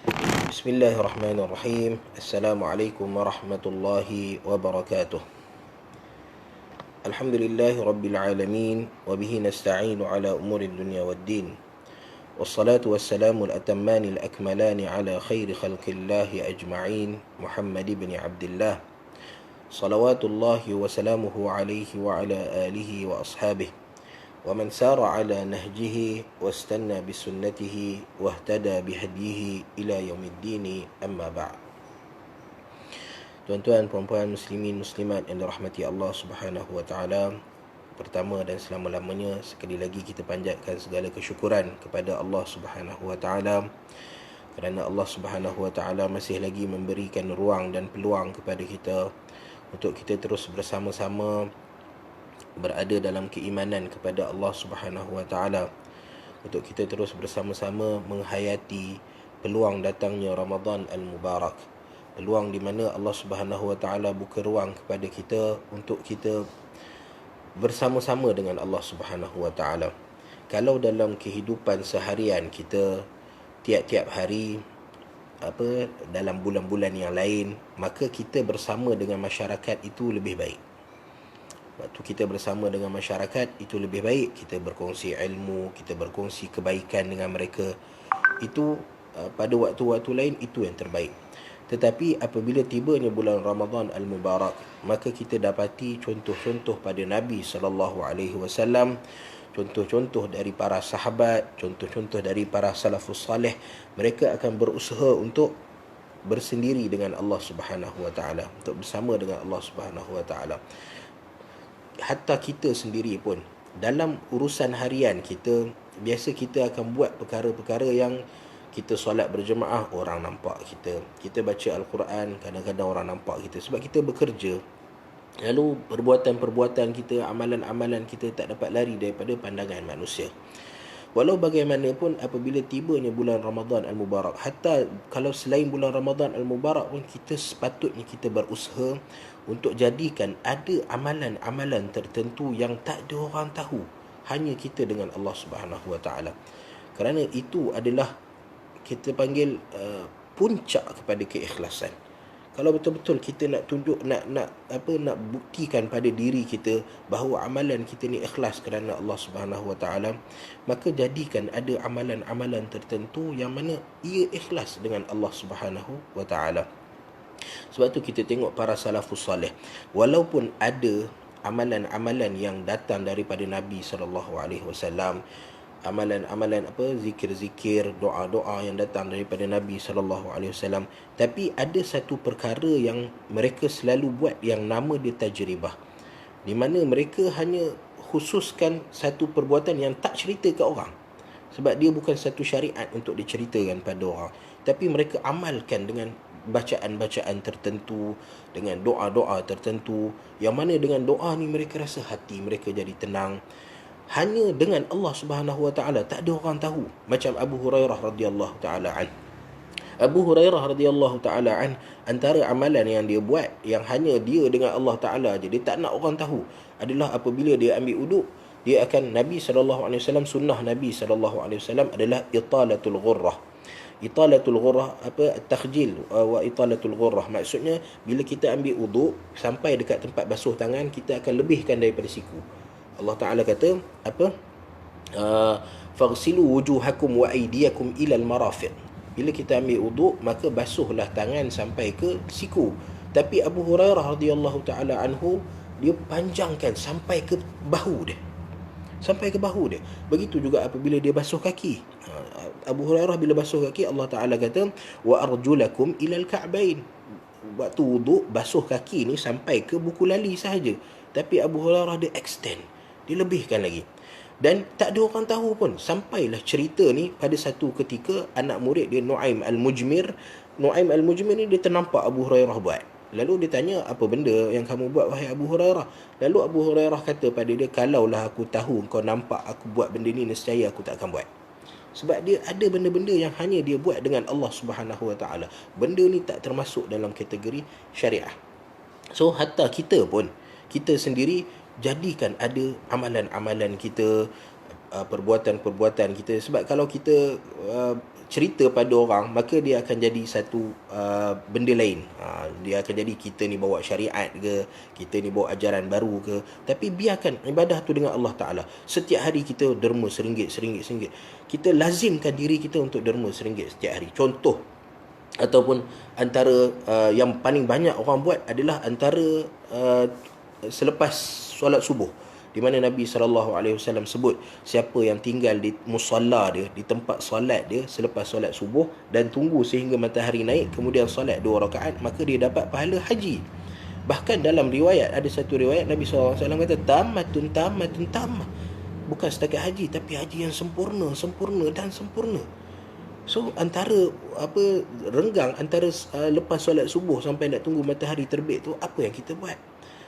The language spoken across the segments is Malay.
Bismillahirrahmanirrahim. Assalamualaikum warahmatullahi wabarakatuh. Alhamdulillahi rabbil alamin wa bihi nasta'inu ala umuri dunya waddin. Wassalatu wassalamu al-atammani al-akmalani ala khairi khalqillahi ajma'in, Muhammad ibn Abdullah. Salawatullahi wa salamuhu alaihi wa ala alihi wa ashabihi wa man sara ala nahjihi wastanna bisunnatihi wahtada bihadihi ila yaumiddin, amma ba'd. Tuan-tuan, puan-puan, muslimin, muslimat yang dirahmati Allah Subhanahu wa taala, pertama dan selama-lamanya sekali lagi kita panjatkan segala kesyukuran kepada Allah Subhanahu wa taala kerana Allah Subhanahu wa taala masih lagi memberikan ruang dan peluang kepada kita untuk kita terus bersama-sama berada dalam keimanan kepada Allah Subhanahu wa taala, untuk kita terus bersama-sama menghayati peluang datangnya Ramadan al-Mubarak, peluang di mana Allah Subhanahu wa taala buka ruang kepada kita untuk kita bersama-sama dengan Allah Subhanahu wa taala. Kalau dalam kehidupan seharian kita tiap-tiap hari dalam bulan-bulan yang lain, maka kita bersama dengan masyarakat itu lebih baik. Waktu kita bersama dengan masyarakat itu lebih baik, kita berkongsi ilmu, kita berkongsi kebaikan dengan mereka. Itu pada waktu-waktu lain itu yang terbaik. Tetapi apabila tibanya bulan Ramadan al-Mubarak, maka kita dapati contoh-contoh pada Nabi SAW, contoh-contoh dari para sahabat, contoh-contoh dari para salafus salih. Mereka akan berusaha untuk bersendiri dengan Allah Subhanahu wa taala, untuk bersama dengan Allah Subhanahu wa taala. Hatta kita sendiri pun dalam urusan harian kita, biasa kita akan buat perkara-perkara yang kita solat berjemaah, orang nampak kita. Kita baca Al-Quran, kadang-kadang orang nampak kita. Sebab kita bekerja. Lalu perbuatan-perbuatan kita, amalan-amalan kita tak dapat lari daripada pandangan manusia. Walau bagaimanapun, apabila tibanya bulan Ramadan al-Mubarak, hatta kalau selain bulan Ramadan al-Mubarak pun, kita sepatutnya kita berusaha untuk jadikan ada amalan-amalan tertentu yang tak ada orang tahu, hanya kita dengan Allah Subhanahu wa taala. Kerana itu adalah kita panggil puncak kepada keikhlasan. Kalau betul-betul kita nak tunjuk, nak buktikan pada diri kita bahawa amalan kita ni ikhlas kerana Allah Subhanahu wa taala, maka jadikan ada amalan-amalan tertentu yang mana ia ikhlas dengan Allah Subhanahu wa taala. Sebab tu kita tengok para salafus salih, walaupun ada amalan-amalan yang datang daripada Nabi SAW, amalan-amalan zikir-zikir, doa-doa yang datang daripada Nabi SAW, tapi ada satu perkara yang mereka selalu buat yang nama dia tajribah, di mana mereka hanya khususkan satu perbuatan yang tak cerita ke orang, sebab dia bukan satu syariat untuk diceritakan pada orang, tapi mereka amalkan dengan bacaan-bacaan tertentu, dengan doa-doa tertentu, yang mana dengan doa ni mereka rasa hati mereka jadi tenang. Hanya dengan Allah Subhanahu wa taala, tak ada orang tahu. Macam Abu Hurairah radhiyallahu taala an. Abu Hurairah radhiyallahu taala an, antara amalan yang dia buat yang hanya dia dengan Allah taala aje, dia tak nak orang tahu, adalah apabila dia ambil wuduk, dia akan, Nabi SAW, sunnah Nabi SAW adalah italatul ghurrah. Italatul ghurrah takhjil wa italatul ghurrah, maksudnya bila kita ambil wuduk sampai dekat tempat basuh tangan, kita akan lebihkan daripada siku. Allah Ta'ala kata faghsilu wujuhakum wa aydiyakum ilal marafiq. Bila kita ambil wuduk, maka basuhlah tangan sampai ke siku. Tapi Abu Hurairah radhiyallahu ta'ala anhu, dia panjangkan sampai ke bahu dia. Sampai ke bahu dia. Begitu juga apabila dia basuh kaki. Abu Hurairah bila basuh kaki, Allah Ta'ala kata wa arjulakum ilal ka'bain. Waktu wuduk, basuh kaki ni sampai ke buku lali sahaja. Tapi Abu Hurairah dia extend, dia lebihkan lagi. Dan tak ada orang tahu pun. Sampailah cerita ni pada satu ketika, anak murid dia Nu'aim Al-Mujmir ni dia ternampak Abu Hurairah buat. Lalu dia tanya, apa benda yang kamu buat wahai Abu Hurairah? Lalu Abu Hurairah kata pada dia, kalaulah aku tahu kau nampak aku buat benda ni, nescaya aku tak akan buat. Sebab dia ada benda-benda yang hanya dia buat dengan Allah Subhanahu wa taala. Benda ni tak termasuk dalam kategori syariah. So hatta kita pun, kita sendiri jadikan ada amalan-amalan kita, perbuatan-perbuatan kita. Sebab kalau kita cerita pada orang, maka dia akan jadi satu benda lain. Dia akan jadi kita ni bawa syariat ke, kita ni bawa ajaran baru ke. Tapi biarkan ibadah tu dengan Allah Ta'ala. Setiap hari kita derma RM1. Kita lazimkan diri kita untuk derma RM1 setiap hari. Contoh, ataupun antara yang paling banyak orang buat adalah antara selepas solat subuh, di mana Nabi SAW sebut, siapa yang tinggal di musalla dia, di tempat solat dia selepas solat subuh dan tunggu sehingga matahari naik, kemudian solat 2 rakaat, maka dia dapat pahala haji. Bahkan dalam riwayat, ada satu riwayat Nabi SAW kata, tamatun tammah. Bukan setakat haji, tapi haji yang sempurna. So antara renggang antara lepas solat subuh sampai nak tunggu matahari terbit tu, apa yang kita buat?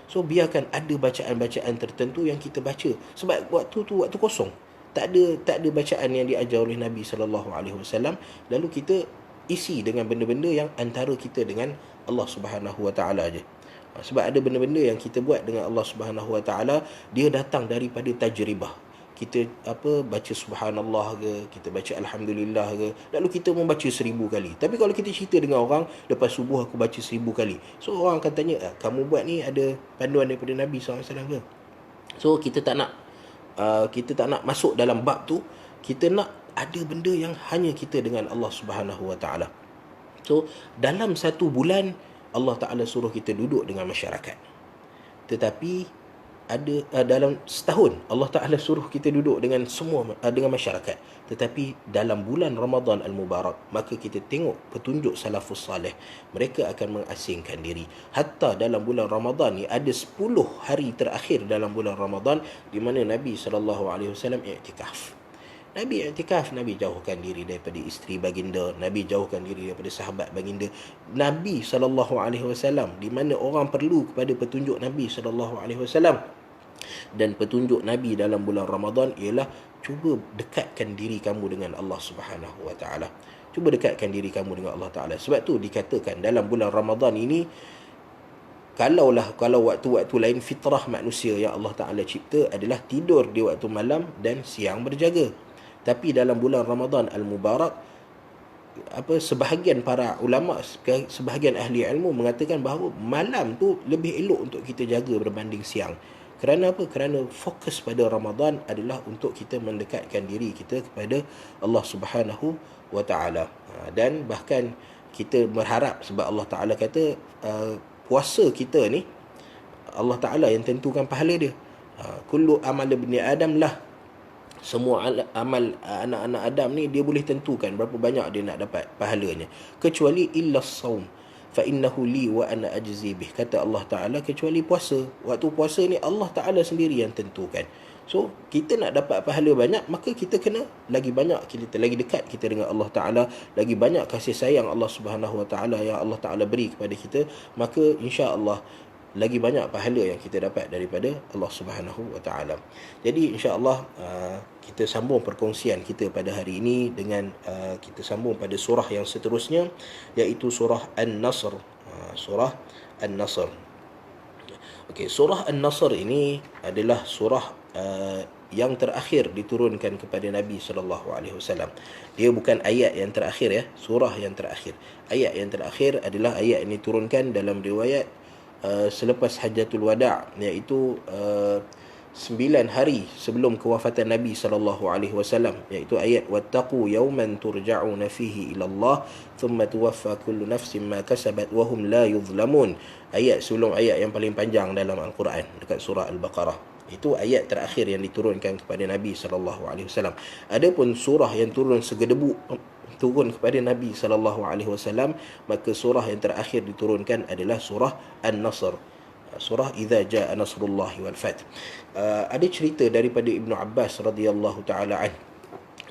So biarkan ada bacaan-bacaan tertentu yang kita baca, sebab waktu tu waktu kosong. Tak ada bacaan yang diajar oleh Nabi SAW, lalu kita isi dengan benda-benda yang antara kita dengan Allah Subhanahu Wa Taala aje. Sebab ada benda-benda yang kita buat dengan Allah Subhanahu Wa Taala, dia datang daripada tajribah. Kita baca subhanallah ke, kita baca alhamdulillah ke, lalu kita membaca 1000 kali. Tapi kalau kita cerita dengan orang, lepas subuh aku baca 1000 kali, so orang akan tanya, kamu buat ni ada panduan daripada Nabi SAW ke? So kita tak nak masuk dalam bab tu. Kita nak ada benda yang hanya kita dengan Allah Subhanahu Wa Taala. So dalam 1 bulan Allah Ta'ala suruh kita duduk dengan masyarakat, tetapi dalam setahun Allah Ta'ala suruh kita duduk dengan dengan masyarakat. Tetapi dalam bulan Ramadan Al-Mubarak, maka kita tengok petunjuk salafus salih, mereka akan mengasingkan diri. Hatta dalam bulan Ramadan ni ada 10 hari terakhir dalam bulan Ramadan di mana Nabi SAW i'tikaf. Nabi i'tikaf, Nabi jauhkan diri daripada isteri baginda, Nabi jauhkan diri daripada sahabat baginda. Nabi SAW, di mana orang perlu kepada petunjuk Nabi SAW. Dan petunjuk Nabi dalam bulan Ramadan ialah cuba dekatkan diri kamu dengan Allah Subhanahu Wa Taala. Cuba dekatkan diri kamu dengan Allah Taala. Sebab tu dikatakan dalam bulan Ramadan ini, kalau waktu-waktu lain, fitrah manusia yang Allah Ta'ala cipta adalah tidur di waktu malam dan siang berjaga. Tapi dalam bulan Ramadan Al-Mubarak, sebahagian para ulama, sebahagian ahli ilmu mengatakan bahawa malam tu lebih elok untuk kita jaga berbanding siang. Kerana apa? Kerana fokus pada Ramadan adalah untuk kita mendekatkan diri kita kepada Allah Subhanahu Wa Ta'ala. Dan bahkan kita berharap, sebab Allah Ta'ala kata puasa kita ni Allah Ta'ala yang tentukan pahala dia. Kullu amal ibni Adam lah, semua amal anak-anak Adam ni dia boleh tentukan berapa banyak dia nak dapat pahalanya, kecuali illa saum fa innahu li wa ana ajzi bih. Kata Allah Ta'ala, kecuali puasa. Waktu puasa ni Allah Ta'ala sendiri yang tentukan. So kita nak dapat pahala banyak, maka kita kena lagi banyak, kita lagi dekat kita dengan Allah Ta'ala, lagi banyak kasih sayang Allah Subhanahu Wa Ta'ala yang Allah Ta'ala beri kepada kita, maka insya-Allah lagi banyak pahala yang kita dapat daripada Allah Subhanahu Wa Ta'ala. Jadi insya-Allah kita sambung perkongsian kita pada hari ini dengan kita sambung pada surah yang seterusnya, iaitu surah An-Nasr. Surah An-Nasr. Okey, surah An-Nasr ini adalah surah yang terakhir diturunkan kepada Nabi SAW. Dia bukan ayat yang terakhir ya, surah yang terakhir. Ayat yang terakhir adalah ayat yang diturunkan dalam riwayat selepas Hajjatul Wada', iaitu 9 hari sebelum kewafatan Nabi SAW, iaitu ayat wattaqu yawman turja'una fihi ila Allah thumma tuwaffa kullu nafsin ma kasabat wa hum la yuzlamun. Ayat sebelum ayat yang paling panjang dalam Al-Quran dekat surah Al-Baqarah. Itu ayat terakhir yang diturunkan kepada Nabi SAW. Adapun surah yang turun segedebu turun kepada Nabi SAW, maka surah yang terakhir diturunkan adalah surah An-Nasr. Surah Idza Jaa Nasrullahi wal Fath. Ada cerita daripada Ibnu Abbas radhiyallahu taala an.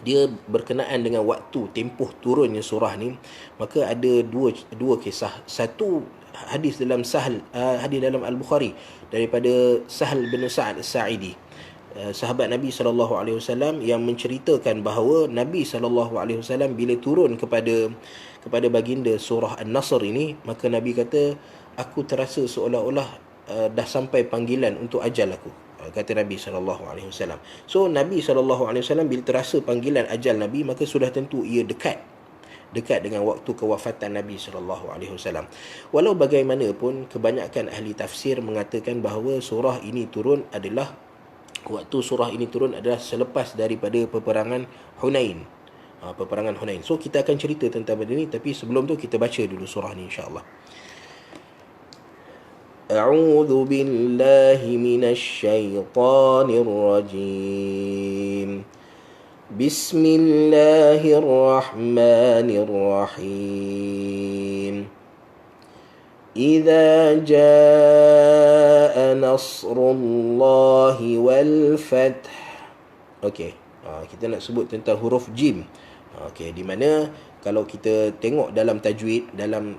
Dia berkenaan dengan waktu tempoh turunnya surah ni, maka ada dua kisah. Satu hadis dalam hadis dalam Al-Bukhari daripada Sahal bin Sa'ad As-Sa'idi, sahabat Nabi SAW, yang menceritakan bahawa Nabi SAW bila turun kepada baginda surah An-Nasr ini, maka Nabi kata, aku terasa seolah-olah dah sampai panggilan untuk ajal aku, kata Nabi SAW. So Nabi SAW bila terasa panggilan ajal Nabi, maka sudah tentu ia dekat dekat dengan waktu kewafatan Nabi SAW. Walau bagaimanapun, kebanyakan ahli tafsir mengatakan bahawa surah ini turun adalah selepas daripada peperangan Hunain. Peperangan Hunain. So kita akan cerita tentang benda ni, tapi sebelum tu kita baca dulu surah ni insya-Allah. A'udzu billahi minasy syaithanir rajim. Bismillahirrahmanirrahim. Idza jaa nasrullahi wal fath. Okey, kita nak sebut tentang huruf jim. Okey, di mana kalau kita tengok dalam tajwid, dalam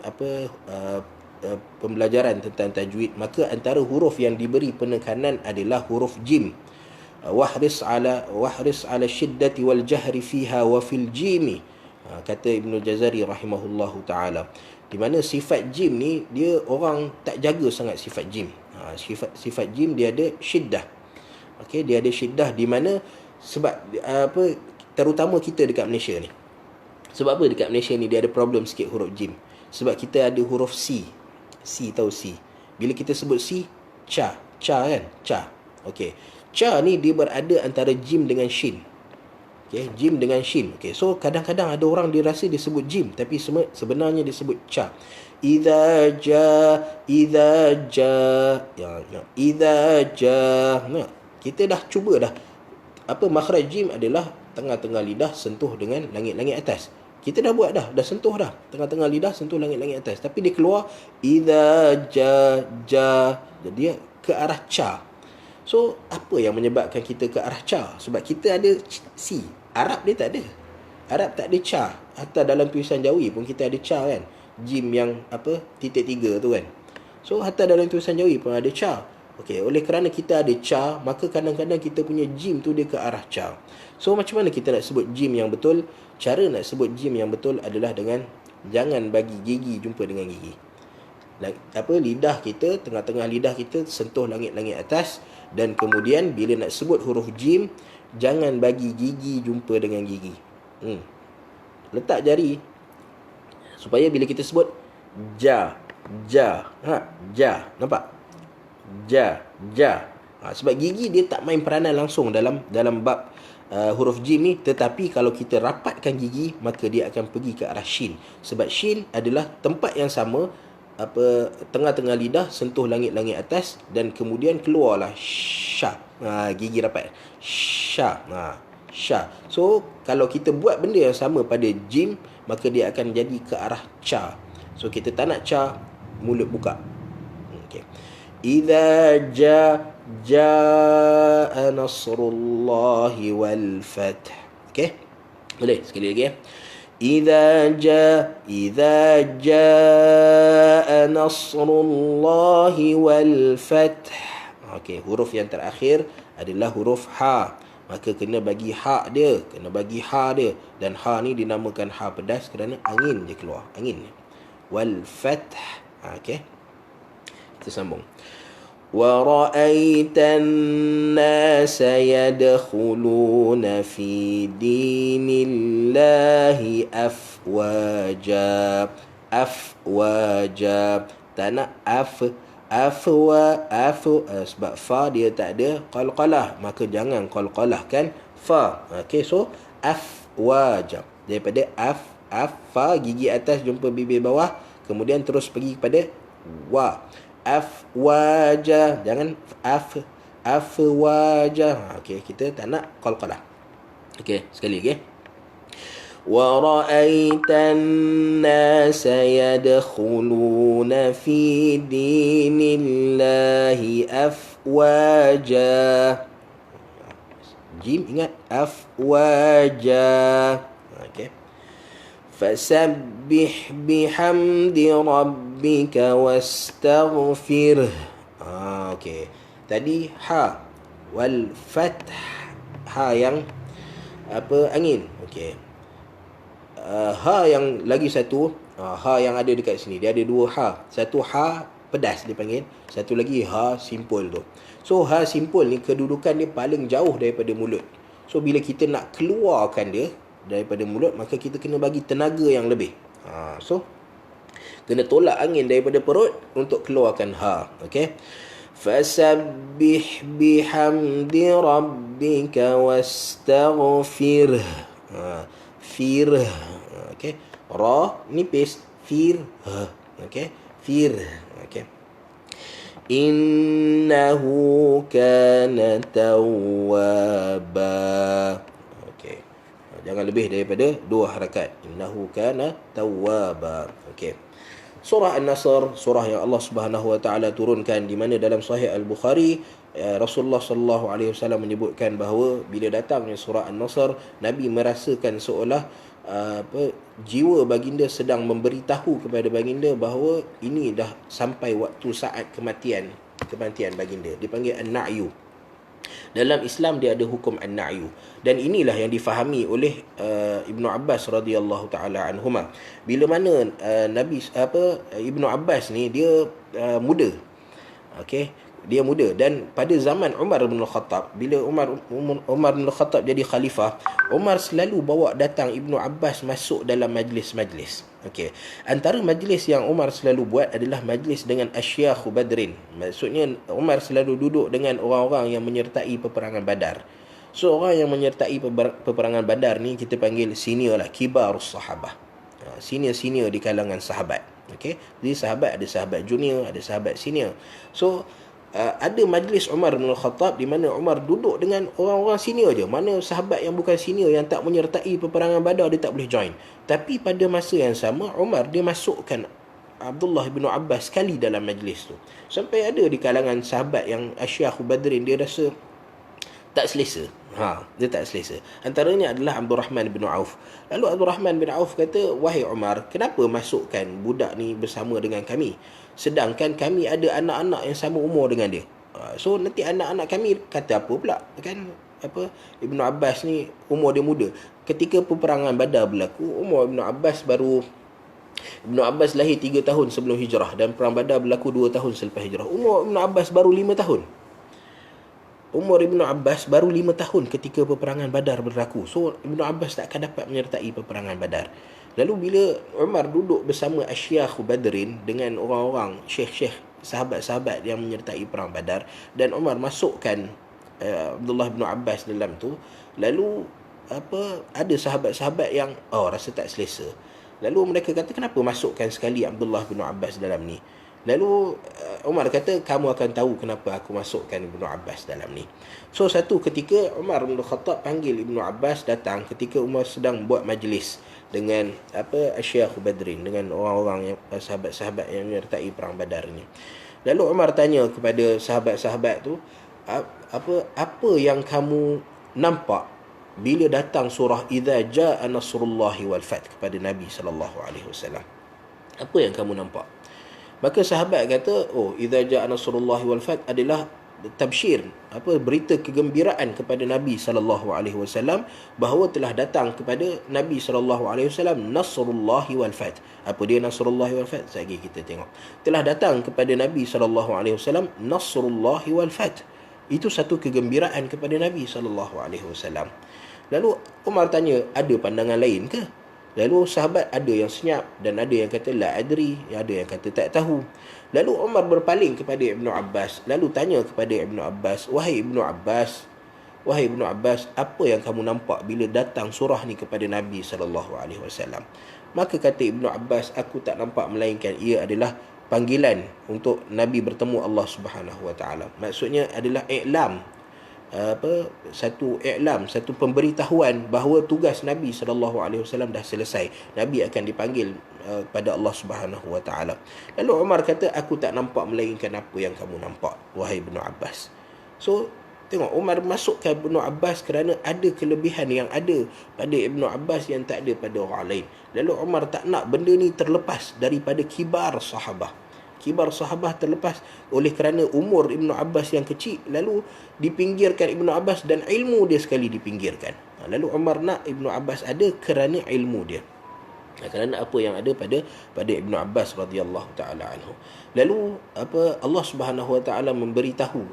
pembelajaran tentang tajwid, maka antara huruf yang diberi penekanan adalah huruf jim. Wahris ala syiddati wal jahri fiha wa fil jimi, kata Ibnu Jazari rahimahullahu taala. Di mana sifat jim ni dia orang tak jaga sangat sifat jim. Sifat jim dia ada syiddah. Okey, dia ada syiddah di mana sebab terutama kita dekat Malaysia ni. Sebab apa dekat Malaysia ni dia ada problem sikit huruf jim? Sebab kita ada huruf C. C, tahu C? Bila kita sebut C, ca kan? Ca. Okey. Ca ni dia berada antara jim dengan shin. Okey, jim dengan shin. Okey, so kadang-kadang ada orang dia rasa dia sebut jim tapi sebenarnya dia sebut ca. Idza ja nah, kita dah cuba dah. Makhraj jim adalah tengah-tengah lidah sentuh dengan langit-langit atas. Kita dah buat dah sentuh dah. Tengah-tengah lidah sentuh langit-langit atas. Tapi dia keluar idza ja. Jadi dia ke arah ca. So, apa yang menyebabkan kita ke arah ca? Sebab kita ada C. Arab dia tak ada. Arab tak ada ca. Hatta dalam tulisan Jawi pun kita ada ca kan. Jim yang titik 3 tu kan. So, hatta dalam tulisan Jawi pun ada ca. Okey, oleh kerana kita ada ca, maka kadang-kadang kita punya jim tu dia ke arah ca. So, macam mana kita nak sebut jim yang betul? Cara nak sebut jim yang betul adalah dengan jangan bagi gigi jumpa dengan gigi. Lidah kita, tengah-tengah lidah kita sentuh langit-langit atas. Dan kemudian bila nak sebut huruf jim, jangan bagi gigi jumpa dengan gigi. Letak jari supaya bila kita sebut ja. Nampak? Ja. Sebab gigi dia tak main peranan langsung dalam bab huruf jim ni, tetapi kalau kita rapatkan gigi maka dia akan pergi ke arah shin. Sebab shin adalah tempat yang sama, tengah-tengah lidah sentuh langit-langit atas dan kemudian keluarlah sya. Gigi rapat. Sya. Sya. So kalau kita buat benda yang sama pada jim, maka dia akan jadi ke arah ca. So kita tak nak ca, mulut buka. Okey. Idza jaa nasrullahi wal fath. Okey. Boleh sekali lagi ya. Idza jaa nasrullahi wal fath. Okey, huruf yang terakhir adalah huruf ha. Maka kena bagi ha dia, dan ha ni dinamakan ha pedas kerana angin dia keluar, angin. Wal fath. Okey. Kita sambung. وَرَأَيْتَ النَّاسَ يَدْخُلُونَ فِي دِينِ اللَّهِ أَفْوَاجًا. Tak nak sebab fa dia tak ada qalqalah, maka jangan qalqalah kan fa. Okey, so afwaja, daripada fa gigi atas jumpa bibir bawah, kemudian terus pergi kepada wa. Afwaja, jangan afwaja. Okey, kita tak nak qalqalah. Okey, sekali lagi. Wa ra'aitan nasa yadkhuluna fi dinillahi afwaja. Jim, ingat afwaja. Okey. Fasabbih bihamdi rabbika wastaghfir. Okey. Tadi ha wal fath, ha yang angin. Okey. Ha yang lagi satu, ha yang ada dekat sini, dia ada dua ha. Satu ha pedas dia panggil, satu lagi ha simpul tu. So ha simpul ni kedudukan dia paling jauh daripada mulut. So bila kita nak keluarkan dia, daripada mulut, maka kita kena bagi tenaga yang lebih. So kena tolak angin daripada perut untuk keluarkan ha. Okey. Fasabbih bihamdi rabbika wastaghfir. Fir. Okey. Ra nipis, fir. Okey. Fir. Okey. Innahu kana tawwaba. Okey. Jangan lebih daripada 2 harakat. Innahu kana tawwaba. Okey. Surah An-Nasr, surah yang Allah Subhanahu wa taala turunkan, di mana dalam Sahih Al-Bukhari Rasulullah sallallahu alaihi wasallam menyebutkan bahawa bila datangnya surah An-Nasr, Nabi merasakan seolah jiwa baginda sedang memberitahu kepada baginda bahawa ini dah sampai waktu saat kematian baginda. Dipanggil an-na'yu. Dalam Islam dia ada hukum an-na'yu, dan inilah yang difahami oleh Ibnu Abbas radhiyallahu taala anhuma. Bila mana Ibnu Abbas ni dia muda. Okey, dia muda, dan pada zaman Umar bin Khattab, bila Umar bin Khattab jadi khalifah, Umar selalu bawa datang Ibnu Abbas masuk dalam majlis-majlis. Okey, antara majlis yang Umar selalu buat adalah majlis dengan Asyakh Badrin. Maksudnya Umar selalu duduk dengan orang-orang yang menyertai peperangan Badar. So orang yang menyertai peperangan Badar ni kita panggil senior lah, kibarus sahabah. Senior-senior di kalangan sahabat. Okey, jadi sahabat ada sahabat junior, ada sahabat senior. So ada majlis Umar bin Khattab di mana Umar duduk dengan orang-orang senior je. Mana sahabat yang bukan senior, yang tak menyertai peperangan Badar, dia tak boleh join. Tapi pada masa yang sama, Umar dia masukkan Abdullah bin Abbas sekali dalam majlis tu. Sampai ada di kalangan sahabat yang Asyakh Badrin, dia rasa tak selesa. Dia tak selesa. Antaranya adalah Abdul Rahman bin Auf. Lalu Abdul Rahman bin Auf kata, "Wahai Umar, kenapa masukkan budak ni bersama dengan kami? Sedangkan kami ada anak-anak yang sama umur dengan dia. So nanti anak-anak kami kata apa pula, kan? Ibnu Abbas ni umur dia muda. Ketika peperangan Badar berlaku, umur Ibnu Abbas lahir 3 tahun sebelum hijrah, dan perang Badar berlaku 2 tahun selepas hijrah. Umur Ibnu Abbas baru 5 tahun. Umur Ibnu Abbas baru 5 tahun ketika peperangan Badar berlaku. So Ibnu Abbas tak akan dapat menyertai peperangan Badar. Lalu bila Umar duduk bersama Asyakh Badrin dengan orang-orang syekh-syekh, sahabat-sahabat yang menyertai perang Badar, dan Umar masukkan Abdullah bin Abbas dalam tu, lalu ada sahabat-sahabat yang rasa tak selesa. Lalu mereka kata, kenapa masukkan sekali Abdullah bin Abbas dalam ni? Lalu Umar kata, kamu akan tahu kenapa aku masukkan Ibnu Abbas dalam ni. So satu ketika Umar bin Khattab panggil Ibnu Abbas datang ketika Umar sedang buat majlis dengan Asyakh Badrin, dengan orang-orang yang sahabat-sahabat yang menyertai perang Badar ni. Lalu Umar tanya kepada sahabat-sahabat tu, apa yang kamu nampak bila datang surah Idza Jaa Nasrullahi wal Fath kepada Nabi sallallahu alaihi wasallam? Apa yang kamu nampak? Maka sahabat kata, Idza Jaa Nasrullahi wal Fath adalah tabsyir, berita kegembiraan kepada Nabi sallallahu alaihi wasallam bahawa telah datang kepada Nabi sallallahu alaihi wasallam Nasrullahi wal Fath. Apa dia Nasrullahi wal Fath? Sekejap kita tengok. Telah datang kepada Nabi sallallahu alaihi wasallam Nasrullahi wal Fath. Itu satu kegembiraan kepada Nabi sallallahu alaihi wasallam. Lalu Umar tanya, ada pandangan lain ke? Lalu sahabat ada yang senyap dan ada yang kata la adri, ada yang kata tak tahu. Lalu Umar berpaling kepada Ibnu Abbas, lalu tanya kepada Ibnu Abbas, wahai Ibnu Abbas, apa yang kamu nampak bila datang surah ni kepada Nabi sallallahu alaihi wasallam? Maka kata Ibnu Abbas, aku tak nampak melainkan ia adalah panggilan untuk Nabi bertemu Allah Subhanahu wa taala. Maksudnya adalah satu pemberitahuan bahawa tugas Nabi sallallahu alaihi wasallam dah selesai. Nabi akan dipanggil pada Allah Subhanahu wa taala. Lalu Umar kata, aku tak nampak melainkan apa yang kamu nampak, wahai Ibnu Abbas. So tengok, Umar masukkan Ibnu Abbas kerana ada kelebihan yang ada pada Ibnu Abbas yang tak ada pada orang lain. Lalu Umar tak nak benda ni terlepas daripada kibar sahabah. Kibar sahabah terlepas oleh kerana umur Ibnu Abbas yang kecil, lalu dipinggirkan Ibnu Abbas, dan ilmu dia sekali dipinggirkan. Lalu Umar nak Ibnu Abbas ada kerana ilmu dia, kerana apa yang ada pada Ibnu Abbas radhiyallahu taala anhu. Lalu Allah Subhanahu wa taala memberitahu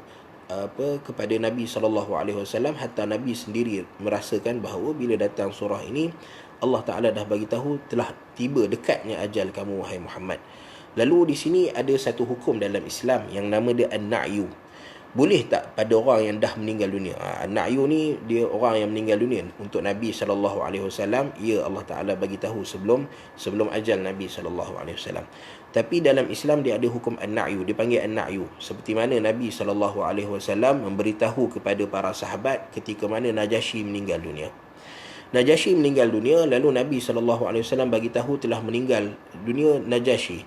kepada Nabi SAW, hatta Nabi sendiri merasakan bahawa bila datang surah ini, Allah Ta'ala dah bagi tahu telah tiba dekatnya ajal kamu wahai Muhammad. Lalu di sini ada satu hukum dalam Islam yang nama dia an-na'yu. Boleh tak pada orang yang dah meninggal dunia? An-na'yu ni dia orang yang meninggal dunia. Untuk Nabi SAW, ya Allah Ta'ala bagi tahu sebelum ajal Nabi SAW. Tapi dalam Islam dia ada hukum an-na'yu, dipanggil an-na'yu. Seperti mana Nabi SAW memberitahu kepada para sahabat ketika mana Najasyi meninggal dunia. Najasyi meninggal dunia, lalu Nabi SAW bagi tahu telah meninggal dunia Najasyi,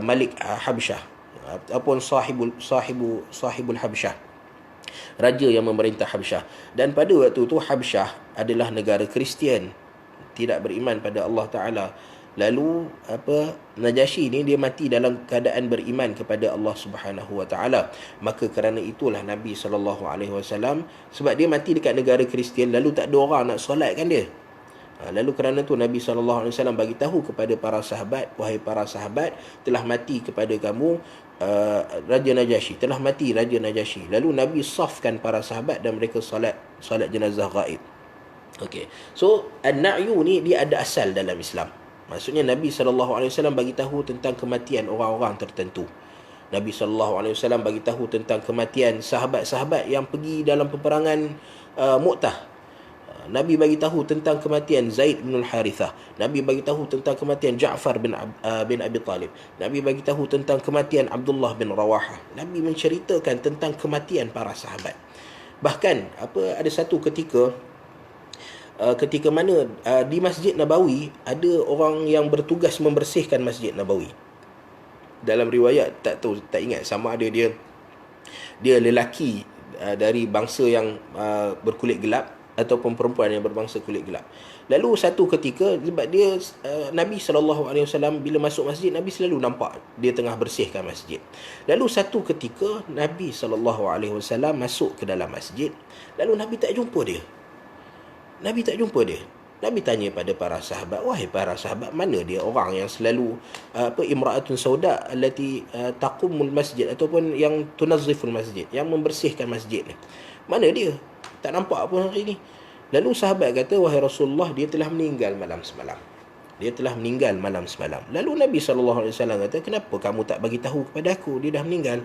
Malik Habsyah, ataupun sahibul Habsyah, raja yang memerintah Habsyah. Dan pada waktu itu Habsyah adalah negara Kristian, tidak beriman pada Allah Ta'ala. Lalu Najasyi ni dia mati dalam keadaan beriman kepada Allah Subhanahu Wa Ta'ala. Maka kerana itulah Nabi SAW, sebab dia mati dekat negara Kristian, lalu tak ada orang nak solatkan dia. Lalu kerana tu Nabi SAW bagi tahu kepada para sahabat, wahai para sahabat, telah mati kepada kamu Raja Najasyi, telah mati Raja Najasyi. Lalu Nabi safkan para sahabat dan mereka solat jenazah gaib. Okey. So an-na'yu ni dia ada asal dalam Islam. Maksudnya Nabi SAW bagi tahu tentang kematian orang-orang tertentu. Nabi SAW bagi tahu tentang kematian sahabat-sahabat yang pergi dalam peperangan Mu'tah. Nabi bagi tahu tentang kematian Zaid bin Al-Harithah. Nabi bagi tahu tentang kematian Ja'far bin Abi Talib. Nabi bagi tahu tentang kematian Abdullah bin Rawahah. Nabi menceritakan tentang kematian para sahabat. Bahkan ada satu ketika mana di Masjid Nabawi ada orang yang bertugas membersihkan Masjid Nabawi. Dalam riwayat tak ingat sama ada dia lelaki dari bangsa yang berkulit gelap ataupun perempuan yang berbangsa kulit gelap. Lalu satu ketika, sebab dia Nabi SAW bila masuk masjid, Nabi selalu nampak dia tengah bersihkan masjid. Lalu satu ketika Nabi SAW masuk ke dalam masjid, lalu Nabi tak jumpa dia. Nabi tanya pada para sahabat, wahai para sahabat, mana dia orang yang selalu imra'atun sauda allati taqumul masjid, ataupun yang tunazziful masjid, yang membersihkan masjid ni. Mana dia? Tak nampak pun hari ni. Lalu sahabat kata, wahai Rasulullah, dia telah meninggal malam semalam. Lalu Nabi SAW kata, kenapa kamu tak bagi tahu kepada aku dia dah meninggal?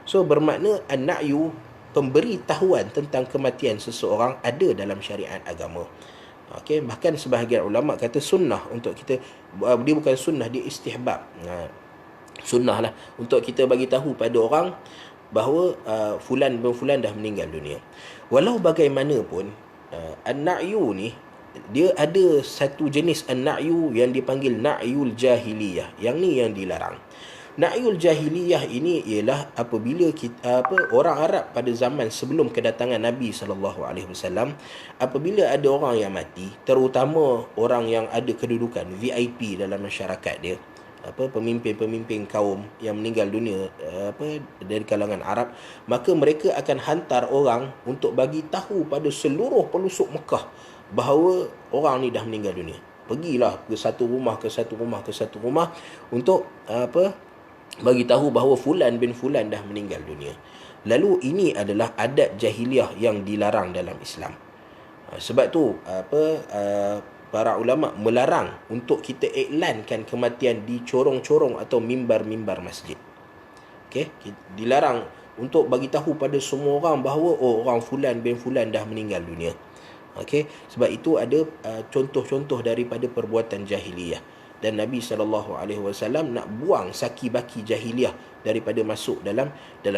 So bermakna an-na'yu, pemberitahuan tentang kematian seseorang ada dalam syariat agama. Okey, bahkan sebahagian ulama kata sunnah untuk kita, dia bukan sunnah, dia istihbab. Sunnah lah untuk kita bagi tahu pada orang bahawa fulan bin fulan dah meninggal dunia. Walau bagaimanapun, an-na'yu ni dia ada satu jenis an-na'yu yang dipanggil na'yul jahiliyah. Yang ni yang dilarang. Na'yul jahiliyah ini ialah apabila orang Arab pada zaman sebelum kedatangan Nabi SAW, apabila ada orang yang mati, terutama orang yang ada kedudukan VIP dalam masyarakat dia, pemimpin-pemimpin kaum yang meninggal dunia dari kalangan Arab, maka mereka akan hantar orang untuk bagi tahu pada seluruh pelosok Mekah bahawa orang ni dah meninggal dunia. Pergilah ke satu rumah untuk bagi tahu bahawa fulan bin fulan dah meninggal dunia. Lalu ini adalah adat jahiliah yang dilarang dalam Islam. Sebab tu para ulama melarang untuk kita iklankan kematian di corong-corong atau mimbar-mimbar masjid. Okey, dilarang untuk bagi tahu pada semua orang bahawa orang fulan bin fulan dah meninggal dunia. Okey, sebab itu ada contoh-contoh daripada perbuatan jahiliyah, dan Nabi SAW nak buang saki baki jahiliyah daripada masuk dalam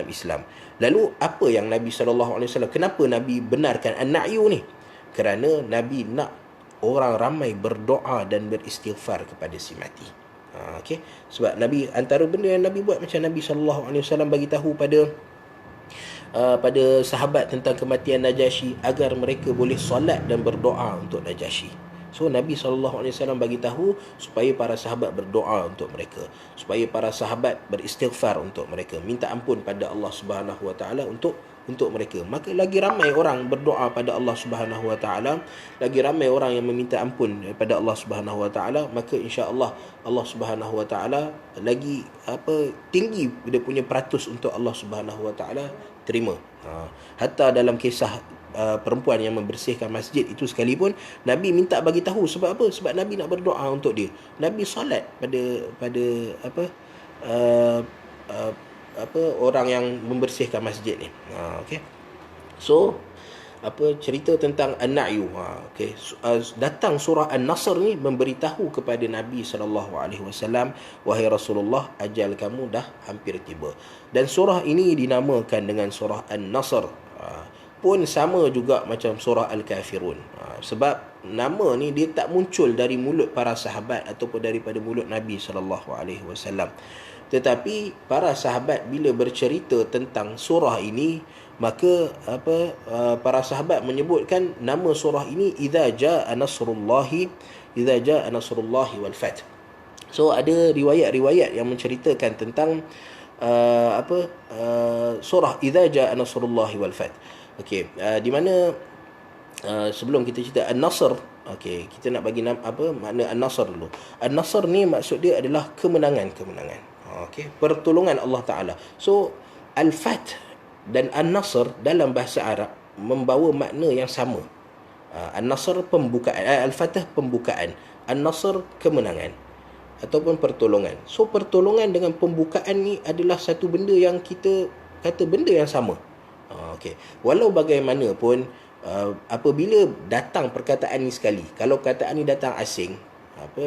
Islam. Lalu apa yang Nabi SAW, kenapa Nabi benarkan an-na'yu ni? Kerana Nabi nak orang ramai berdoa dan beristighfar kepada si mati. Okey, sebab Nabi, antara benda yang Nabi buat, macam Nabi SAW bagi tahu pada sahabat tentang kematian Najasyi agar mereka boleh solat dan berdoa untuk Najasyi. So Nabi SAW bagi tahu supaya para sahabat berdoa untuk mereka, supaya para sahabat beristighfar untuk mereka, minta ampun pada Allah Subhanahu Wa Taala untuk untuk mereka. Maka lagi ramai orang berdoa pada Allah Subhanahu Wa Taala, lagi ramai orang yang meminta ampun daripada Allah Subhanahu Wa Taala, maka insya-Allah Allah Subhanahu Wa Taala lagi tinggi dia punya peratus untuk Allah Subhanahu Wa Taala terima. Hatta dalam kisah perempuan yang membersihkan masjid itu sekalipun, Nabi minta bagi tahu sebab apa? Sebab Nabi nak berdoa untuk dia. Nabi solat pada uh, uh, orang yang membersihkan masjid ni. Okey. So cerita tentang An-Na'yu. Okey. Datang surah An-Nasr ni memberitahu kepada Nabi SAW, wahai Rasulullah, ajal kamu dah hampir tiba. Dan surah ini dinamakan dengan surah An-Nasr. Pun sama juga macam surah Al-Kafirun. Sebab nama ni dia tak muncul dari mulut para sahabat ataupun daripada mulut Nabi SAW. Tetapi para sahabat bila bercerita tentang surah ini, maka para sahabat menyebutkan nama surah ini idza jaa nasrullahi wal fath. So ada riwayat-riwayat yang menceritakan tentang surah idza jaa nasrullahi wal fath. Okey, di mana sebelum kita cerita An-Nasr, okey, kita nak bagi makna An-Nasr dulu. An-Nasr ni maksud dia adalah kemenangan. Okey, pertolongan Allah Taala. So Al-Fath dan An-Nasr dalam bahasa Arab membawa makna yang sama. An-Nasr pembukaan, Al-Fath pembukaan, An-Nasr kemenangan ataupun pertolongan. So pertolongan dengan pembukaan ni adalah satu benda yang kita kata benda yang sama. Okey, walau bagaimanapun apabila datang perkataan ni sekali, kalau perkataan ni datang asing,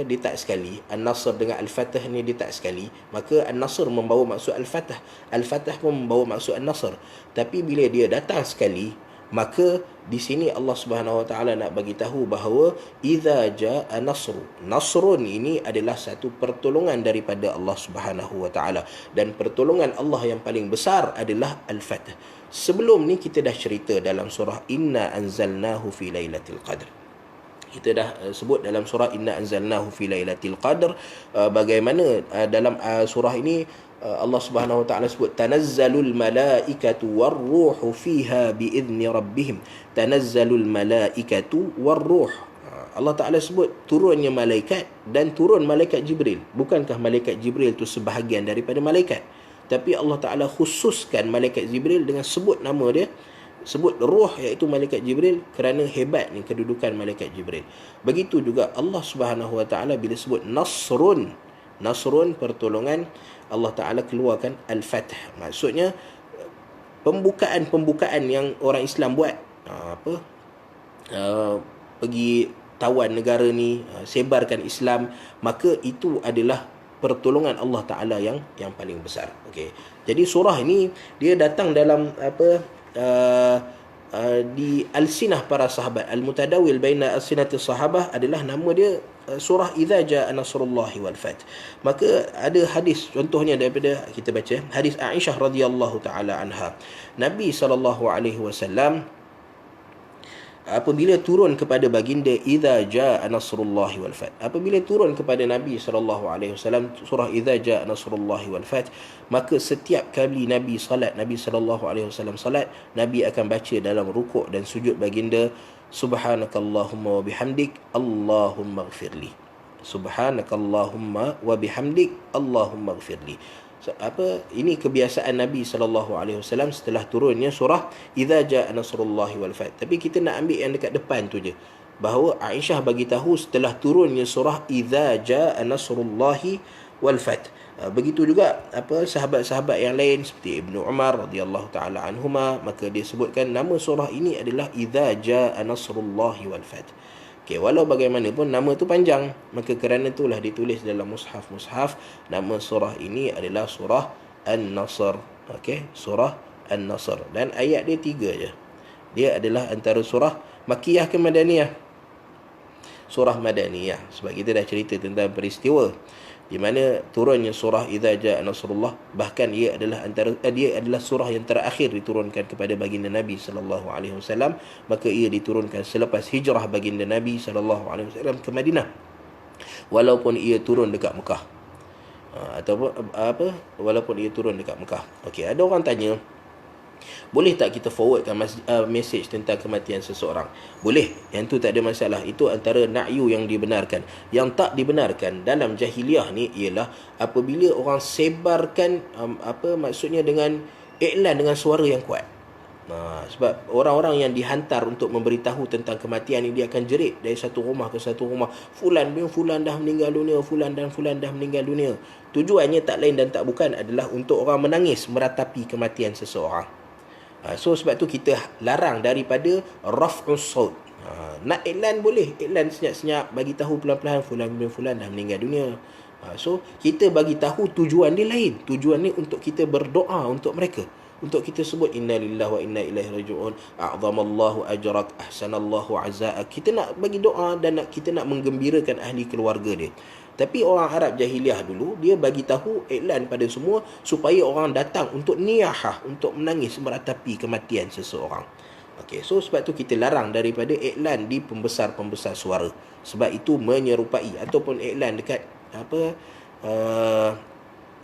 dia tak sekali, An-Nasr dengan Al-Fatah ni dia tak sekali, maka An-Nasr membawa maksud Al-Fatah, Al-Fatah pun membawa maksud An-Nasr. Tapi bila dia datang sekali, maka di sini Allah Subhanahu Wa Taala nak bagi tahu bahawa idza jaa nasru. Nasrun ini adalah satu pertolongan daripada Allah Subhanahu Wa Taala, dan pertolongan Allah yang paling besar adalah Al-Fatah. Sebelum ni kita dah cerita dalam surah Inna anzalnahu fi lailatul qadr. Kita dah sebut dalam surah Inna anzalnahu fi lailatul qadr bagaimana dalam surah ini Allah Subhanahu Wa Taala sebut tanazzalul malaikatu warruhu fiha biizni rabbihim. Tanazzalul malaikatu warruh. Allah Taala sebut turunnya malaikat dan turun malaikat Jibril. Bukankah malaikat Jibril itu sebahagian daripada malaikat? Tapi Allah Taala khususkan malaikat Jibril dengan sebut nama dia, sebut ruh, iaitu malaikat Jibril, kerana hebatnya kedudukan malaikat Jibril. Begitu juga Allah Subhanahu Wa Taala bila sebut nasrun, pertolongan, Allah Taala keluarkan Al-Fath. Maksudnya pembukaan yang orang Islam buat, pergi tawan negara ni, sebarkan Islam, maka itu adalah pertolongan Allah Taala yang paling besar. Okey. Jadi surah ini dia datang dalam di alsinah para sahabat. Al-mutadawil baina alsinati sahabah adalah nama dia surah idza jaa nasrullahi wal fath. Maka ada hadis contohnya daripada kita baca hadis Aisyah radhiyallahu taala anha. Nabi SAW apabila turun kepada baginda idza jaa nasrullahi wal fath, apabila turun kepada Nabi SAW surah idza jaa nasrullahi wal fath, maka setiap kali Nabi SAW salat, Nabi akan baca dalam rukuk dan sujud baginda, subhanakallahumma wa bihamdik Allahumma ighfirli. Subhanakallahumma wa bihamdik Allahumma ighfirli. Ini kebiasaan Nabi SAW setelah turunnya surah idza jaa nasrullahi wal fath. Tapi kita nak ambil yang dekat depan tu je, bahawa Aisyah bagi tahu setelah turunnya surah idza jaa nasrullahi wal fath. Begitu juga sahabat-sahabat yang lain seperti Ibnu Umar radhiyallahu taala anhuma, maka dia sebutkan nama surah ini adalah idza jaa nasrullahi wal fath. Okay, walau bagaimanapun nama tu panjang, maka kerana itulah ditulis dalam mushaf nama surah ini adalah surah An-Nasr. Okey, surah An-Nasr, dan ayat dia 3 je. Dia adalah antara surah Makkiyah ke Madaniyah? Surah Madaniyah, sebab kita dah cerita tentang peristiwa di mana turunnya surah idza jaa nasrullah. Bahkan dia adalah surah yang terakhir diturunkan kepada baginda Nabi SAW. Maka ia diturunkan selepas hijrah baginda Nabi SAW ke Madinah, walaupun ia turun dekat Mekah. Walaupun ia turun dekat Mekah. Okey, ada orang tanya, Boleh tak kita forwardkan message tentang kematian seseorang? Boleh, yang tu tak ada masalah. Itu antara na'yu yang dibenarkan. Yang tak dibenarkan dalam jahiliah ni ialah apabila orang sebarkan maksudnya dengan iklan dengan suara yang kuat. Sebab orang-orang yang dihantar untuk memberitahu tentang kematian ini, dia akan jerit dari satu rumah ke satu rumah, fulan bin fulan dah meninggal dunia, fulan dan fulan dah meninggal dunia. Tujuannya tak lain dan tak bukan adalah untuk orang menangis meratapi kematian seseorang. So sebab tu kita larang daripada raf'us saut. Nak iklan boleh, iklan senyap-senyap, bagi tahu pelan-pelan fulan bin fulan dah meninggal dunia. So kita bagi tahu tujuan dia lain. Tujuan ni untuk kita berdoa untuk mereka, untuk kita sebut inna lillahi wa inna ilaihi raji'un, a'zamallahu ajrak, ahsanallahu azaak. Kita nak bagi doa dan kita nak menggembirakan ahli keluarga dia. Tapi orang Arab jahiliah dulu, dia bagi tahu iklan pada semua supaya orang datang untuk niyahah, untuk menangis meratapi kematian seseorang. Okey, so sebab tu kita larang daripada iklan di pembesar-pembesar suara. Sebab itu menyerupai, ataupun iklan dekat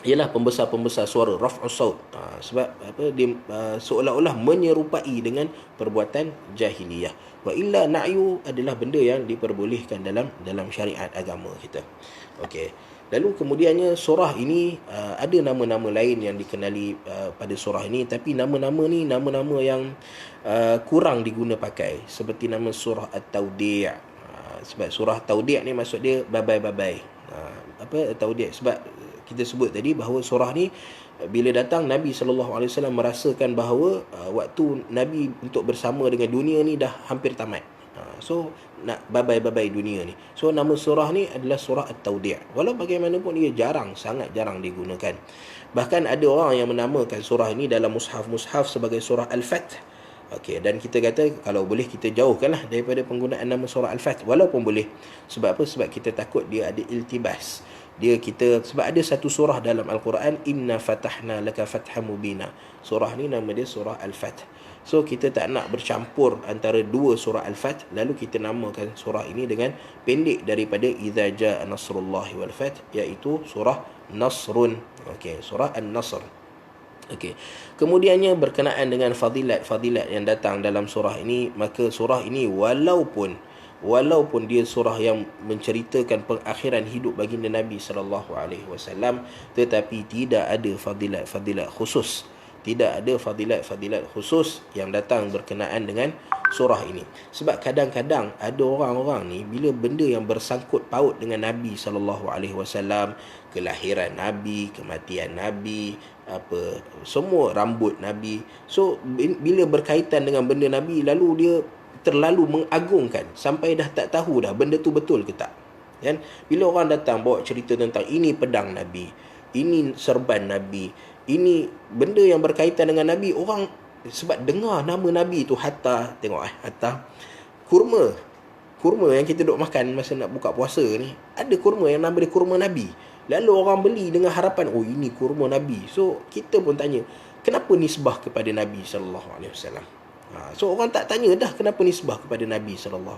ialah pembesar-pembesar suara, raf'us saut. Sebab dia seolah-olah menyerupai dengan perbuatan jahiliyah. Wa illa na'yu adalah benda yang diperbolehkan dalam syariat agama kita. Okey. Lalu kemudiannya surah ini ada nama-nama lain yang dikenali pada surah ini, tapi nama-nama ni nama-nama yang kurang diguna pakai, seperti nama surah At-Tawdi'. Sebab surah Tawdi' ni maksud dia babai-babai. Tawdi', sebab kita sebut tadi bahawa surah ni bila datang, Nabi SAW merasakan bahawa waktu Nabi untuk bersama dengan dunia ni dah hampir tamat. So nak babai-babai dunia ni. So nama surah ni adalah surah At-Tawdi'. Walau bagaimanapun dia sangat jarang digunakan. Bahkan ada orang yang menamakan surah ini dalam mushaf-mushaf sebagai surah Al-Fath. Okey, dan kita kata kalau boleh kita jauhkanlah daripada penggunaan nama surah Al-Fath, walaupun boleh. Sebab apa? Sebab kita takut dia ada iltibas. Sebab ada satu surah dalam Al-Quran, inna fatahna laka fatham mubina. Surah ni nama dia surah Al-Fath. So kita tak nak bercampur antara dua surah Al-Fath, lalu kita namakan surah ini dengan pendek daripada idza jaa nasrullahi wal fath, iaitu surah Nasrun. Okey, surah An-Nasr. Okey. Kemudiannya berkenaan dengan fadilat-fadilat yang datang dalam surah ini, maka surah ini walaupun dia surah yang menceritakan pengakhiran hidup baginda Nabi SAW, tetapi tidak ada fadilat-fadilat khusus. Tidak ada fadilat-fadilat khusus yang datang berkenaan dengan surah ini. Sebab kadang-kadang ada orang-orang ni, bila benda yang bersangkut paut dengan Nabi SAW, kelahiran Nabi, kematian Nabi, semua rambut Nabi. So bila berkaitan dengan benda Nabi, lalu dia terlalu mengagungkan sampai dah tak tahu dah benda tu betul ke tak. Kan? Bila orang datang bawa cerita tentang ini pedang Nabi, ini serban Nabi, ini benda yang berkaitan dengan Nabi, orang sebab dengar nama Nabi tu, hatta kurma yang kita duk makan masa nak buka puasa ni, ada kurma yang nama dia kurma Nabi. Lalu orang beli dengan harapan, oh ini kurma Nabi. So kita pun tanya, kenapa nisbah kepada Nabi SAW? So orang tak tanya dah kenapa nisbah kepada Nabi SAW.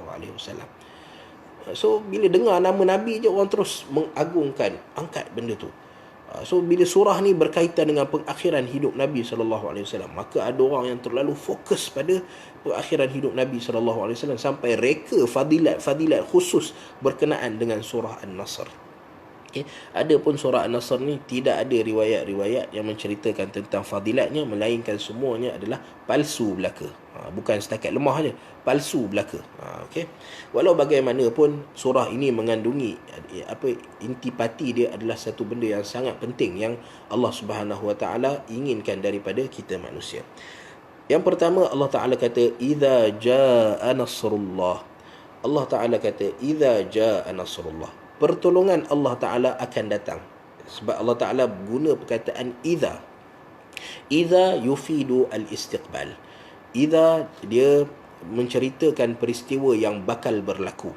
So bila dengar nama Nabi je, orang terus mengagungkan, angkat benda tu. So bila surah ni berkaitan dengan pengakhiran hidup Nabi SAW, maka ada orang yang terlalu fokus pada pengakhiran hidup Nabi SAW sampai reka fadilat-fadilat khusus berkenaan dengan surah An-Nasr. Okay. Adapun surah An-Nasr ni tidak ada riwayat-riwayat yang menceritakan tentang fadilatnya, melainkan semuanya adalah palsu belaka. Bukan setakat lemah je, palsu belaka. Okay. Walau bagaimanapun surah ini mengandungi intipati dia adalah satu benda yang sangat penting yang Allah Subhanahu Wa Taala inginkan daripada kita manusia. Yang pertama, Allah Taala kata idza jaa nasrullah. Allah Taala kata idza jaa nasrullah, pertolongan Allah Ta'ala akan datang. Sebab Allah Ta'ala guna perkataan idza. Idza yufidu al-istiqbal. Idza dia menceritakan peristiwa yang bakal berlaku.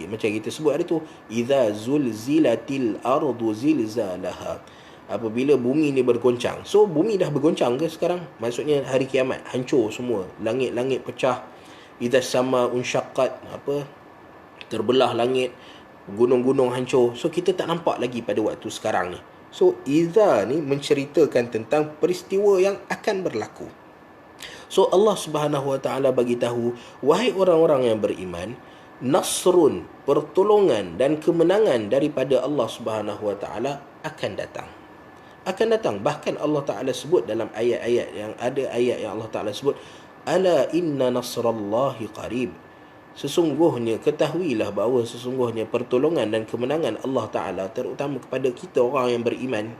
Macam kita sebut hari tu, idza zulzilatil ardu zilzalaha. Apabila bumi ni bergoncang. So bumi dah bergoncang ke sekarang? Maksudnya hari kiamat, hancur semua. Langit-langit pecah. Idza sama unsyaqqat, terbelah langit. Gunung-gunung hancur. So kita tak nampak lagi pada waktu sekarang ni. So idza ni menceritakan tentang peristiwa yang akan berlaku. So Allah Subhanahu wa taala bagi tahu, wahai orang-orang yang beriman, nasrun, pertolongan dan kemenangan daripada Allah Subhanahu wa taala akan datang. Akan datang. Bahkan Allah Taala sebut dalam ayat-ayat yang ada, ayat yang Allah Taala sebut, ala inna nasrallahi qarib. Sesungguhnya, ketahuilah bahawa sesungguhnya pertolongan dan kemenangan Allah Taala, terutama kepada kita orang yang beriman,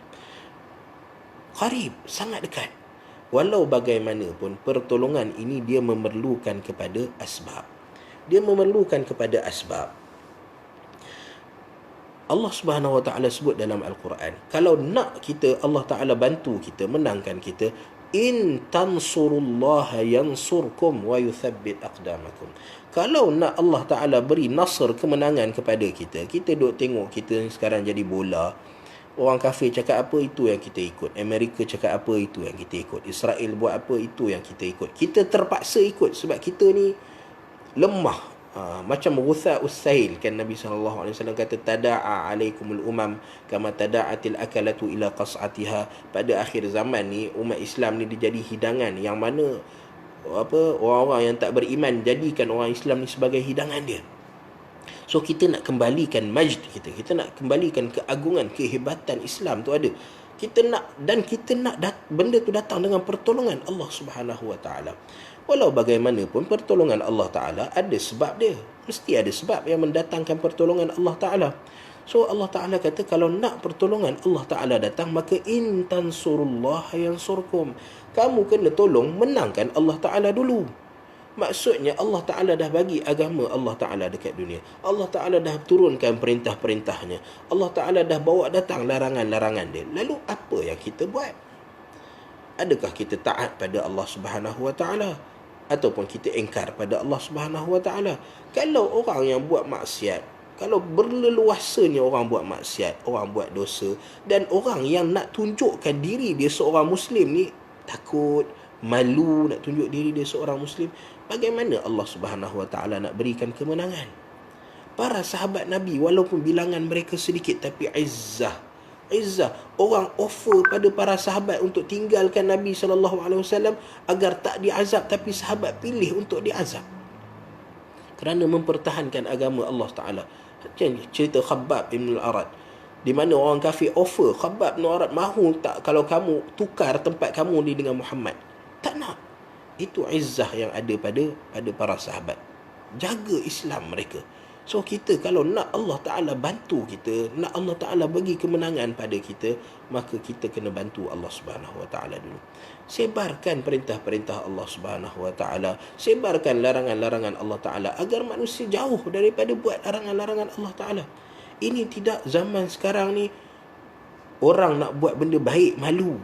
qarib, sangat dekat. Walau bagaimanapun, pertolongan ini dia memerlukan kepada asbab. Dia memerlukan kepada asbab. Allah Subhanahu Wa Taala sebut dalam Al-Quran, kalau nak kita, Allah Taala bantu kita, menangkan kita, in tansurullaha yansurkum wa yuthabbit aqdamakum. Kalau nak Allah Taala beri nasr, kemenangan kepada kita, kita duk tengok kita sekarang jadi bola. Orang kafir cakap apa, itu yang kita ikut. Amerika cakap apa, itu yang kita ikut. Israel buat apa, itu yang kita ikut. Kita terpaksa ikut sebab kita ni lemah. Macam ghutha usail, kan Nabi SAW kata, tada'a alaikumul umam kama tada'atil akalatu ila qas'atiha. Pada akhir zaman ni, umat Islam ni dia jadi hidangan, yang mana orang-orang yang tak beriman jadikan orang Islam ni sebagai hidangan dia. So kita nak kembalikan majd kita, kita nak kembalikan keagungan, kehebatan Islam tu ada. Kita nak benda tu datang dengan pertolongan Allah Subhanahu Wa Taala. Walau bagaimanapun, pertolongan Allah Ta'ala ada sebab dia. Mesti ada sebab yang mendatangkan pertolongan Allah Ta'ala. So Allah Ta'ala kata, kalau nak pertolongan Allah Ta'ala datang, maka in tansurullaha yansurkum. Kamu kena tolong menangkan Allah Ta'ala dulu. Maksudnya Allah Ta'ala dah bagi agama Allah Ta'ala dekat dunia. Allah Ta'ala dah turunkan perintah-perintahnya. Allah Ta'ala dah bawa datang larangan-larangan dia. Lalu apa yang kita buat? Adakah kita taat pada Allah Subhanahu Wa Ta'ala, ataupun kita engkar pada Allah Subhanahu Wa Taala? Kalau orang yang buat maksiat, kalau berleluasanya orang buat maksiat, orang buat dosa, dan orang yang nak tunjukkan diri dia seorang Muslim ni takut, malu nak tunjuk diri dia seorang Muslim, bagaimana Allah Subhanahu Wa Taala nak berikan kemenangan? Para sahabat Nabi, walaupun bilangan mereka sedikit, tapi izzah, orang offer pada para sahabat untuk tinggalkan Nabi SAW agar tak diazab, tapi sahabat pilih untuk diazab kerana mempertahankan agama Allah Ta'ala. Cerita Khabbab bin al-Arad, di mana orang kafir offer, Khabbab bin al-Arad, mahu tak kalau kamu tukar tempat kamu ni dengan Muhammad? Tak nak. Itu izzah yang ada pada para sahabat, jaga Islam mereka. So kita kalau nak Allah Ta'ala bantu kita, nak Allah Ta'ala bagi kemenangan pada kita, maka kita kena bantu Allah Subhanahu Wa Ta'ala dulu. Sebarkan perintah-perintah Allah Subhanahu Wa Ta'ala, sebarkan larangan-larangan Allah Ta'ala, agar manusia jauh daripada buat larangan-larangan Allah Ta'ala. Ini tidak zaman sekarang ni, orang nak buat benda baik malu.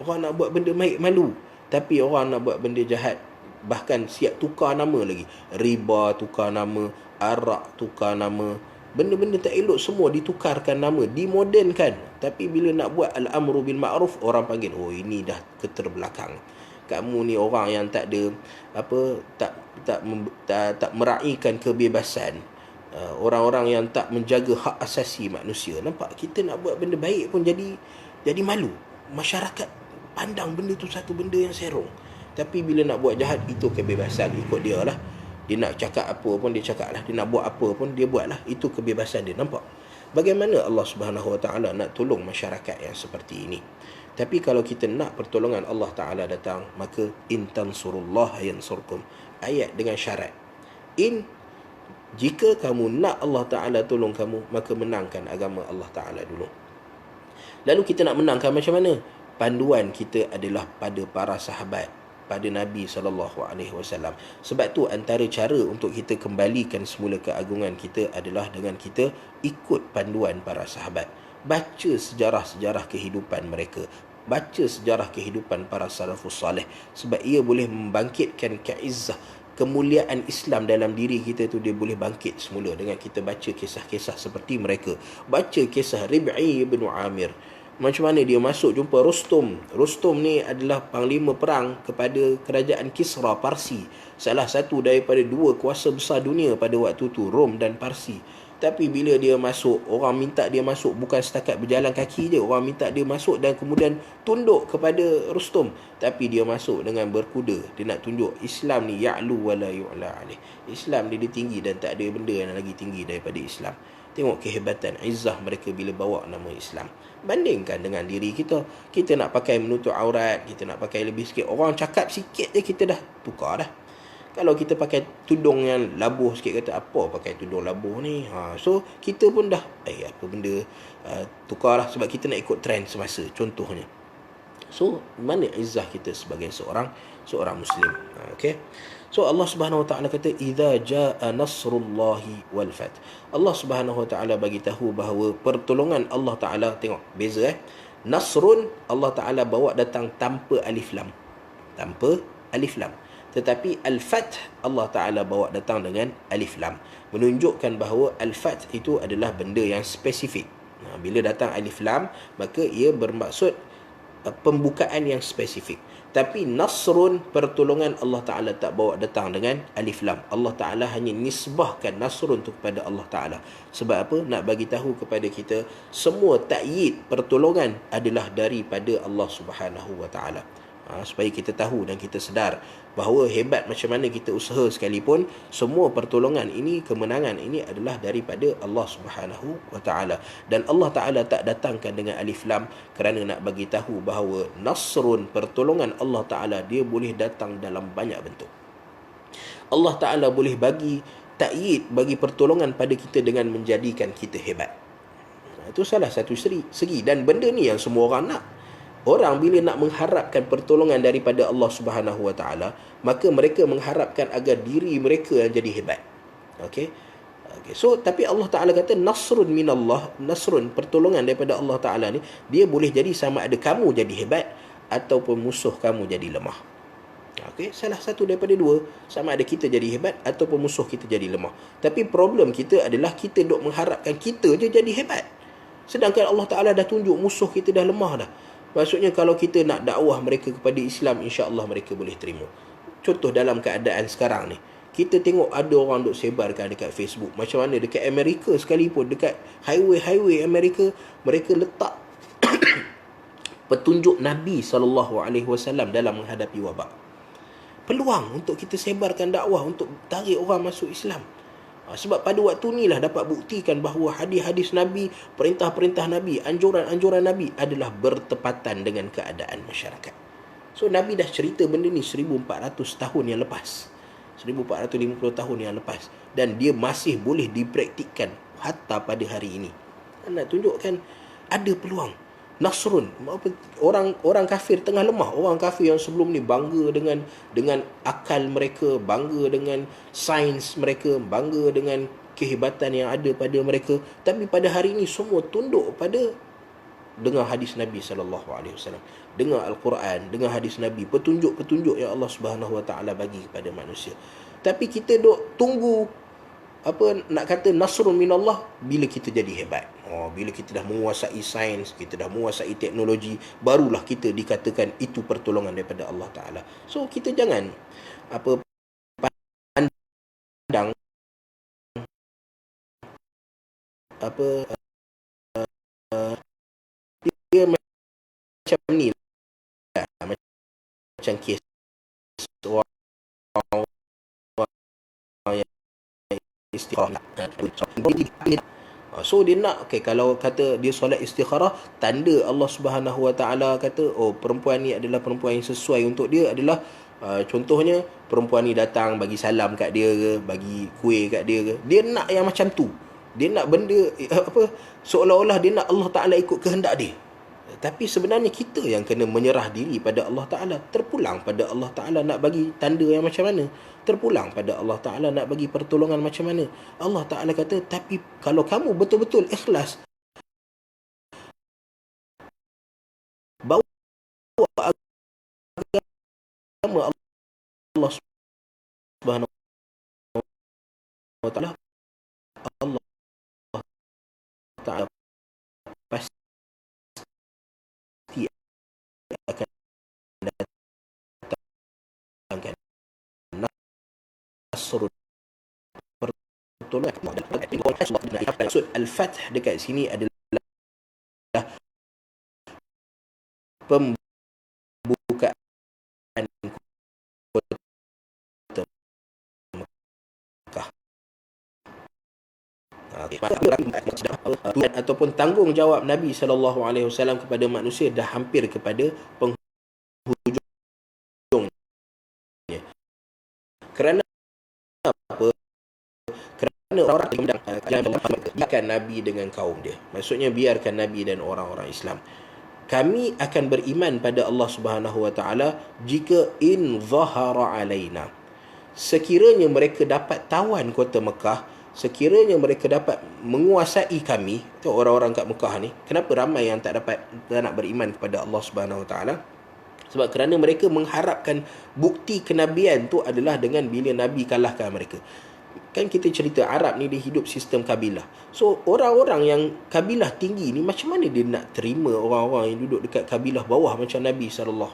Orang nak buat benda baik malu, tapi orang nak buat benda jahat bahkan siap tukar nama lagi. Riba tukar nama, arak tukar nama, benda-benda tak elok semua ditukarkan nama, dimodernkan. Tapi bila nak buat al-amru bil ma'ruf, orang panggil, oh ini dah keterbelakang, kamu ni orang yang tak ada tak meraihkan kebebasan, orang-orang yang tak menjaga hak asasi manusia. Nampak, kita nak buat benda baik pun jadi malu. Masyarakat pandang benda tu satu benda yang serong. Tapi bila nak buat jahat, itu kebebasan, ikut dia lah. Dia nak cakap apa pun dia cakap lah, dia nak buat apa pun dia buat lah. Itu kebebasan dia. Nampak bagaimana Allah Subhanahu Wa Taala nak tolong masyarakat yang seperti ini. Tapi kalau kita nak pertolongan Allah Ta'ala datang, maka in tansurullaha yansurkum. Ayat dengan syarat, in, jika kamu nak Allah Ta'ala tolong kamu, maka menangkan agama Allah Ta'ala dulu. Lalu kita nak menangkan macam mana? Panduan kita adalah pada para sahabat, pada Nabi SAW. Sebab tu antara cara untuk kita kembalikan semula keagungan kita adalah dengan kita ikut panduan para sahabat. Baca sejarah-sejarah kehidupan mereka, baca sejarah kehidupan para salafus salih, sebab ia boleh membangkitkan keizzah, kemuliaan Islam dalam diri kita tu, dia boleh bangkit semula dengan kita baca kisah-kisah seperti mereka. Baca kisah Rib'i bin Amir, macam mana dia masuk jumpa Rustum. Rustum ni adalah panglima perang kepada kerajaan Kisra Parsi. salah satu daripada dua kuasa besar dunia pada waktu tu, Rom dan Parsi. Tapi bila dia masuk, orang minta dia masuk bukan setakat berjalan kaki je, orang minta dia masuk dan kemudian tunduk kepada Rustum. Tapi dia masuk dengan berkuda. Dia nak tunjuk Islam ni ya'lu wa la yu'la alaih. Islam ni dia tinggi dan tak ada benda yang lagi tinggi daripada Islam. Tengok kehebatan, izzah mereka bila bawa nama Islam. Bandingkan dengan diri kita. Kita nak pakai menutup aurat, kita nak pakai lebih sikit. Orang cakap sikit je kita dah tukar dah. Kalau kita pakai tudung yang labuh sikit, kata apa pakai tudung labuh ni, so kita pun dah apa benda, tukar lah sebab kita nak ikut trend semasa, contohnya. So mana izzah kita sebagai seorang muslim. Okay. So Allah Subhanahu Wa Taala kata idza jaa nasrullahi wal fath. Allah Subhanahu Wa Taala bagi tahu bahawa pertolongan Allah Taala, tengok beza Nasrun Allah Taala bawa datang tanpa alif lam. Tanpa alif lam. Tetapi Al-Fath Allah Ta'ala bawa datang dengan Alif Lam, menunjukkan bahawa Al-Fath itu adalah benda yang spesifik. Bila datang Alif Lam, maka ia bermaksud pembukaan yang spesifik. Tapi Nasrun, pertolongan, Allah Ta'ala tak bawa datang dengan Alif Lam. Allah Ta'ala hanya nisbahkan Nasrun itu kepada Allah Ta'ala. Sebab apa? Nak bagi tahu kepada kita, semua ta'yid pertolongan adalah daripada Allah Subhanahu Wa Ta'ala. Supaya kita tahu dan kita sedar bahawa hebat macam mana kita usaha sekalipun, semua pertolongan ini, kemenangan ini adalah daripada Allah Subhanahu Wa Taala. Dan Allah Taala tak datangkan dengan alif lam kerana nak bagi tahu bahawa nasrun, pertolongan Allah Taala, dia boleh datang dalam banyak bentuk. Allah Taala boleh bagi ta'yid, bagi pertolongan pada kita dengan menjadikan kita hebat. Itu salah satu segi, dan benda ni yang semua orang nak. Orang bila nak mengharapkan pertolongan daripada Allah Subhanahu Wa Taala, maka mereka mengharapkan agar diri mereka yang jadi hebat. Okey. So tapi Allah Taala kata nasrun minallah, nasrun, pertolongan daripada Allah Taala ni, dia boleh jadi sama ada kamu jadi hebat ataupun musuh kamu jadi lemah. Okey, salah satu daripada dua, sama ada kita jadi hebat ataupun musuh kita jadi lemah. Tapi problem kita adalah kita duk mengharapkan kita je jadi hebat, sedangkan Allah Taala dah tunjuk musuh kita dah lemah dah. Maksudnya kalau kita nak dakwah mereka kepada Islam, insya-Allah mereka boleh terima. Contoh dalam keadaan sekarang ni, kita tengok ada orang duk sebarkan dekat Facebook, macam mana dekat Amerika sekalipun, dekat highway Amerika, mereka letak petunjuk Nabi SAW dalam menghadapi wabak. Peluang untuk kita sebarkan dakwah, untuk tarik orang masuk Islam. Sebab pada waktu ni lah dapat buktikan bahawa hadis-hadis Nabi, perintah-perintah Nabi, anjuran-anjuran Nabi adalah bertepatan dengan keadaan masyarakat. So Nabi dah cerita benda ni 1400 tahun yang lepas, 1450 tahun yang lepas, dan dia masih boleh dipraktikkan hatta pada hari ini. Nak tunjukkan ada peluang. Nasrun, orang kafir tengah lemah. Orang kafir yang sebelum ni bangga dengan akal mereka, bangga dengan sains mereka, bangga dengan kehebatan yang ada pada mereka, tapi pada hari ini semua tunduk pada dengar hadis Nabi SAW, dengar Al-Quran, dengar hadis Nabi, petunjuk-petunjuk yang Allah Subhanahu Wa Taala bagi kepada manusia. Tapi kita duk tunggu nak kata nasrun minallah bila kita jadi hebat. Bila kita dah menguasai sains, kita dah menguasai teknologi, barulah kita dikatakan itu pertolongan daripada Allah Ta'ala. So kita jangan pandang dia macam ni lah, macam kes orang yang istikharah. So dia nak, kalau kata dia solat istikharah, tanda Allah Subhanahu Wa Taala kata, perempuan ni adalah perempuan yang sesuai untuk dia adalah contohnya perempuan ni datang bagi salam kat dia ke, bagi kuih kat dia ke. Dia nak yang macam tu. Dia nak benda seolah-olah dia nak Allah Taala ikut kehendak dia. Tapi sebenarnya kita yang kena menyerah diri pada Allah Ta'ala. Terpulang pada Allah Ta'ala nak bagi tanda yang macam mana. Terpulang pada Allah Ta'ala nak bagi pertolongan macam mana. Allah Ta'ala kata, tapi kalau kamu betul-betul ikhlas, bawa agama Allah Subhanahu Wa Ta'ala, Allah Ta'ala pasti akan datangkan nasrun, pertolongan. Maksud al-fath dekat sini adalah pembukaan kota Mekah. Ataupun tanggungjawab Nabi SAW kepada manusia dah hampir kepada penghujungnya. Kerana apa? Kerana orang-orang yang biarkan Nabi dengan kaum dia. Maksudnya biarkan Nabi dan orang-orang Islam. Kami akan beriman pada Allah Subhanahu Wa Taala jika in zahara alaina. Sekiranya mereka dapat tawan kota Mekah, sekiranya mereka dapat menguasai kami, tu orang-orang kat Mekah ni, kenapa ramai yang tak nak beriman kepada Allah Subhanahu Wa Taala? Sebab kerana mereka mengharapkan bukti kenabian tu adalah dengan bila Nabi kalahkan mereka. Kan kita cerita Arab ni dia hidup sistem kabilah. So orang-orang yang kabilah tinggi ni macam mana dia nak terima orang-orang yang duduk dekat kabilah bawah macam Nabi SAW?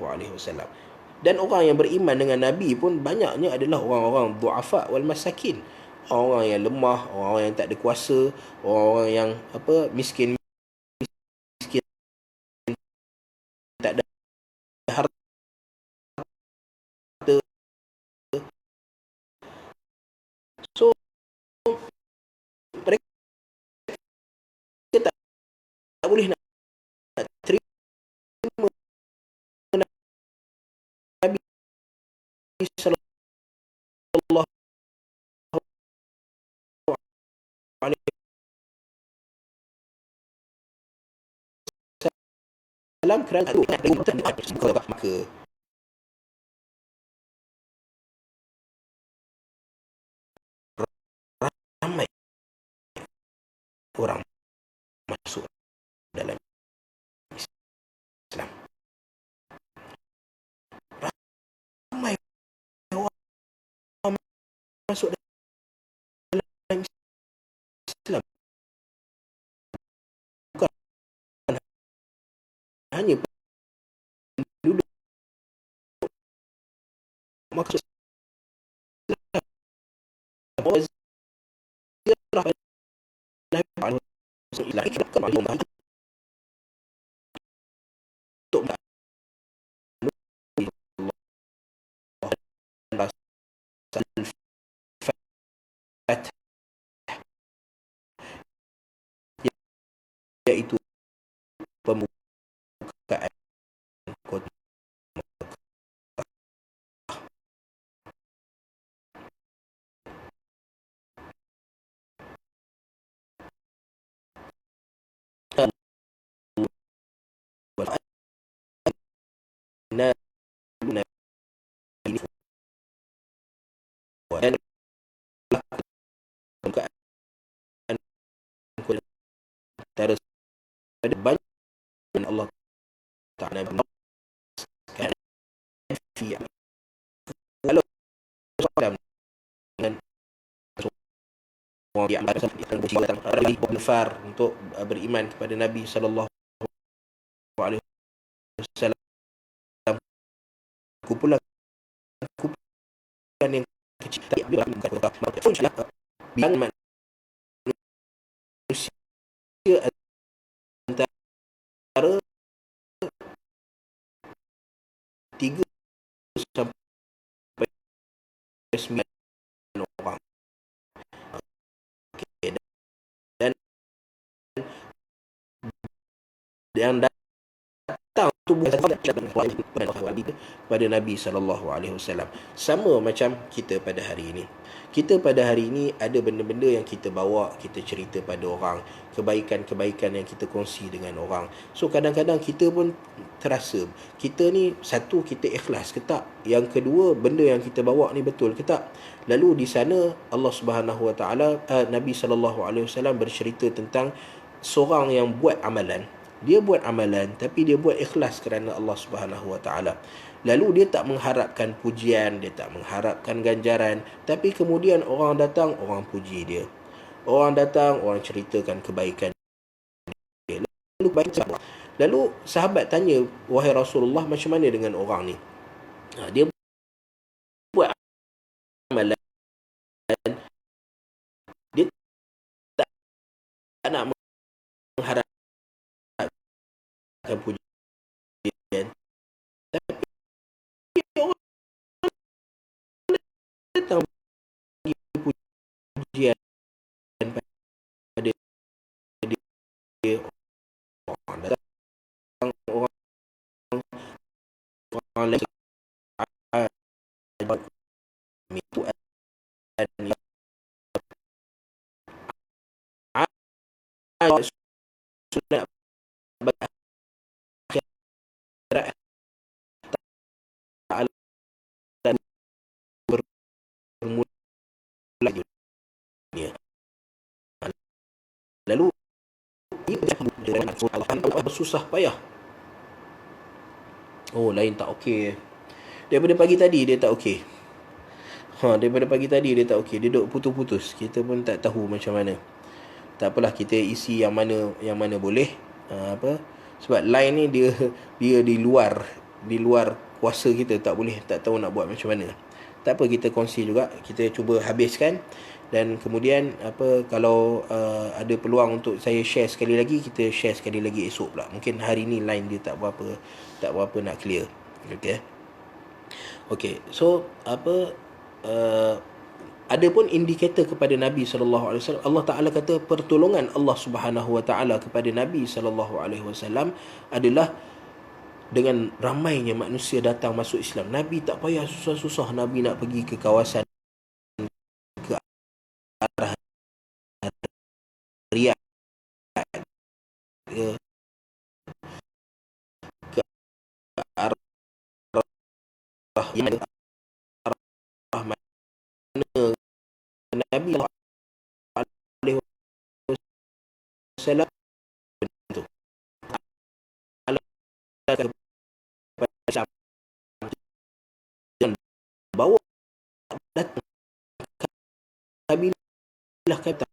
Dan orang yang beriman dengan Nabi pun banyaknya adalah orang-orang du'afa wal masakin. Orang-orang yang lemah, orang-orang yang tak ada kuasa, orang-orang yang miskin, tak ada harta. So mereka tak boleh nak terima Nabi sallallahu alaihi wasallam kerana maka ramai orang masuk dalam Islam. Ramai orang masuk dalam Islam. Bukan hanya penduduk maksud iaitu pembukaan kota dan pembukaan kota antara ada banyak Allah Ta'ala kalau Islam dengan orang yang berfar untuk beriman kepada Nabi sallallahu alaihi wasallam, kumpulan yang kecil tak bilang manusia antara 3 sampai 9 orang. Okay. Dan yang datang tu bukan kepada Nabi SAW. Sama macam kita pada hari ini. Kita pada hari ini ada benda-benda yang kita bawa, kita cerita pada orang, kebaikan-kebaikan yang kita kongsi dengan orang. So kadang-kadang kita pun terasa, kita ni satu, kita ikhlas ke tak? Yang kedua, benda yang kita bawa ni betul ke tak? Lalu di sana Allah Subhanahu Wa Taala, Nabi SAW bercerita tentang seorang yang buat amalan. Dia buat amalan tapi dia buat ikhlas kerana Allah Subhanahu Wa Taala. Lalu dia tak mengharapkan pujian, dia tak mengharapkan ganjaran, tapi kemudian orang datang, orang puji dia. Orang datang, orang ceritakan kebaikan dia. Lalu sahabat tanya, wahai Rasulullah, macam mana dengan orang ni? Dia buat amalan nak mengharapkan pujian, tapi orang datang bagi pujian pada dia, orang datang, orang lain itu sunat bagi akhirat Ta'ala dan bermula dunia. Lalu Allah bersusah payah. Oh, lain tak okey. Daripada pagi tadi dia tak okey. Daripada pagi tadi dia tak okey. Dia duduk putus-putus. Kita pun tak tahu macam mana. Tak apalah, kita isi yang mana boleh. Sebab line ni dia di luar kuasa kita, tak tahu nak buat macam mana. Tak apa, kita kongsi juga, kita cuba habiskan. Dan kemudian kalau ada peluang untuk saya share sekali lagi, kita share sekali lagi esok pula. Mungkin hari ni line dia tak berapa nak clear. Okey, so ada pun indikator kepada Nabi sallallahu alaihi wasallam. Allah Taala kata pertolongan Allah Subhanahu wa taala kepada Nabi sallallahu alaihi wasallam adalah dengan ramainya manusia datang masuk Islam. Nabi tak payah susah-susah Nabi nak pergi ke kawasan, ke arah Riyadh, ke arah yang arah mana Nabi alaihi wasallam itu dan bawa datang kabilah kata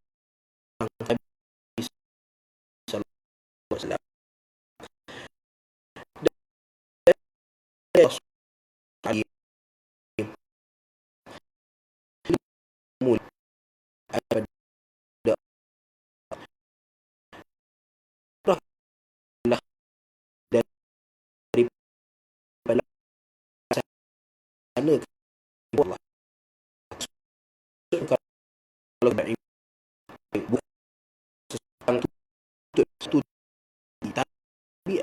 Nabi sallallahu alaihi wasallam dan mula daripada sana Allah. Kalau tak bukan itu tapi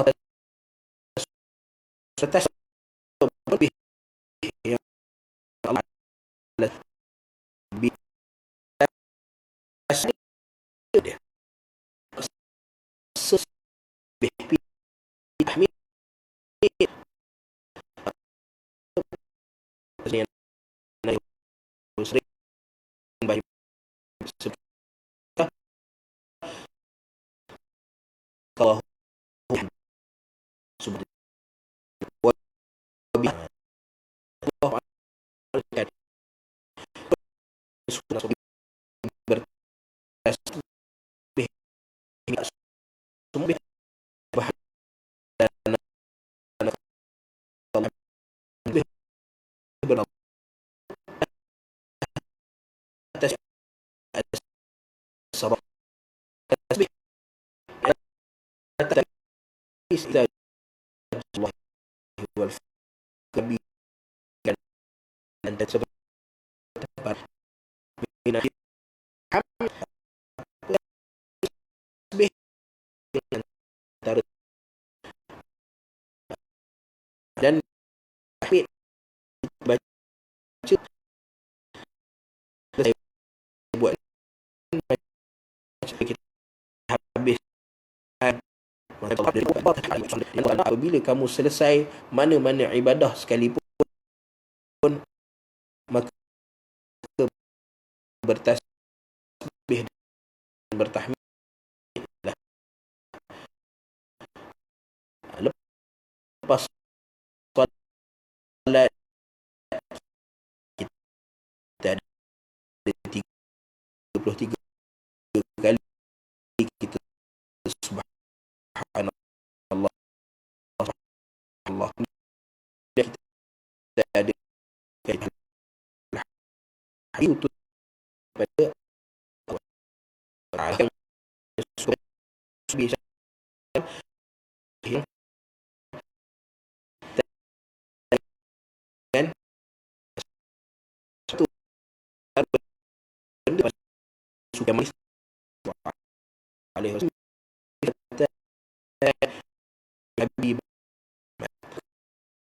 adalah serta lebih yang Allah lebih dia lebih tahmid yang sering bagi kalau subhanallah bertasbih semua atas sabab tasbih atas Allah wal kabi dan sebab tasbih antara dan tahmid baca saya buat kita habis apabila kamu selesai mana-mana ibadah sekalipun, maka bertasbih dan bertahmid Allah. Dan kita ada untuk pada Allah dan satu benda suka manis alaihi wasallam Nabi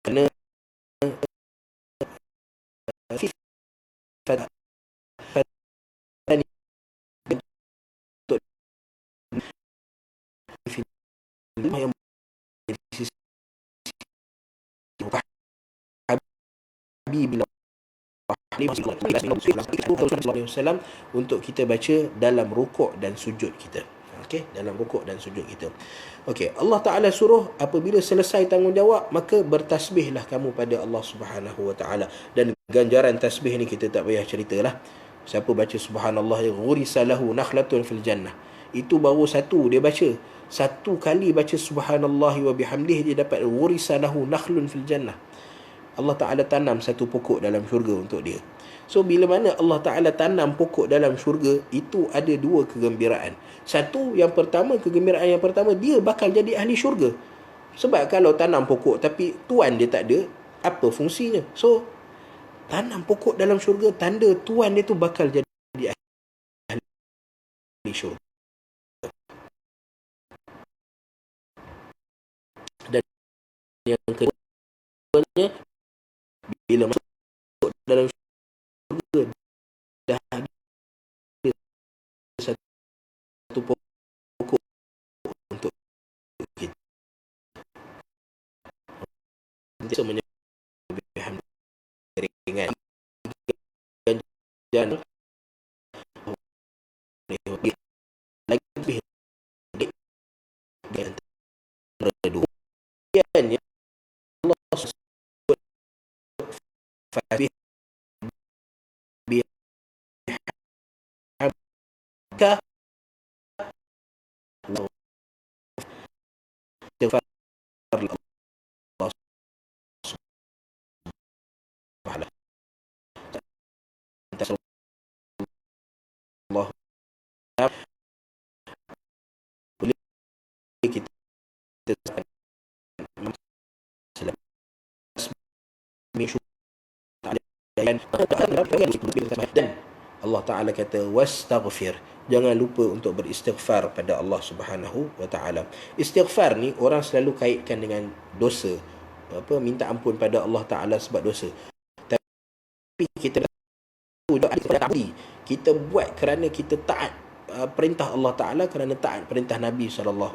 kerana sifat untuk yang bila untuk kita baca dalam rukuk dan sujud kita. Okey, dalam rukuk dan sujud kita. Okey, Allah Taala suruh apabila selesai tanggungjawab maka bertasbihlah kamu pada Allah Subhanahu Wa Taala, dan ganjaran tasbih ni kita tak payah ceritalah. Siapa baca subhanallah ghurisa lahu nakhlatun fil jannah, itu baru satu dia baca, satu kali baca subhanallah wa bihamdih dia dapat ghurisa lahu nakhlun fil jannah. Allah Ta'ala tanam satu pokok dalam syurga untuk dia. So bila mana Allah Ta'ala tanam pokok dalam syurga, itu ada dua kegembiraan. Satu, yang pertama, kegembiraan yang pertama, dia bakal jadi ahli syurga. Sebab kalau tanam pokok tapi tuan dia tak ada, apa fungsinya? So tanam pokok dalam syurga, tanda tuan dia tu bakal jadi ahli syurga. Dan yang keduanya, bila masuk dalam syurga dah ada satu pokok untuk kita. Nanti menyebabkan ringan dan lagi lebih di antara dua yang Allah sebut fabih bihamka Allah istighfar Allah subhanahu Allah boleh kita dan Allah Ta'ala kata wastaghfir, jangan lupa untuk beristighfar pada Allah Subhanahu wa Ta'ala. Istighfar ni orang selalu kaitkan dengan dosa, minta ampun pada Allah Ta'ala sebab dosa. Tapi kita kita buat kerana kita taat perintah Allah Ta'ala, kerana taat perintah Nabi SAW.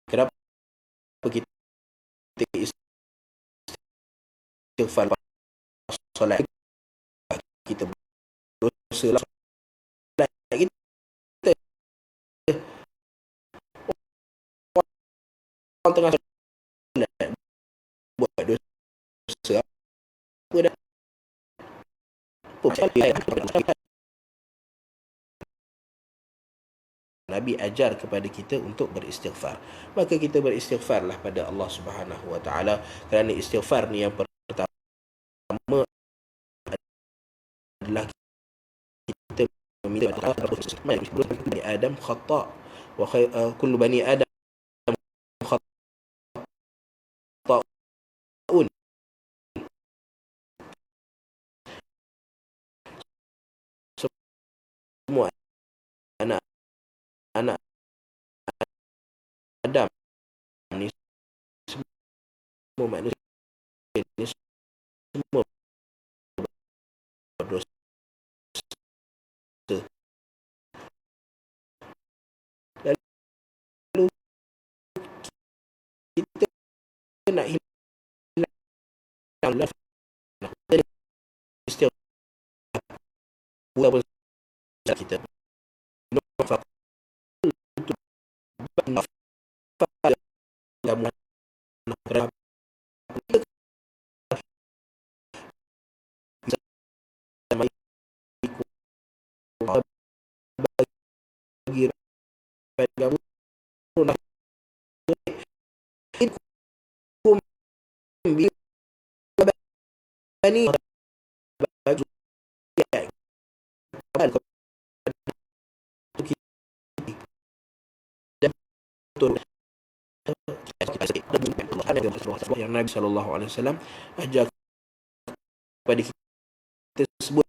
Kenapa kita istighfar solat? Kita dosa lah solat kita, orang tengah solat buat dosa apa dah, Nabi ajar kepada kita untuk beristighfar. Maka kita beristighfarlah pada Allah Subhanahu wa Ta'ala, kerana istighfar ni yang pertama adalah kita meminta bani Adam khata' wa kullu bani Adam khata'un. Semua anak Adam ni, semua manusia ni semua berdosa. Lalu kita nak hilang istighfar kita bagi bani baju yang Nabi SAW ajar kepada kita sebut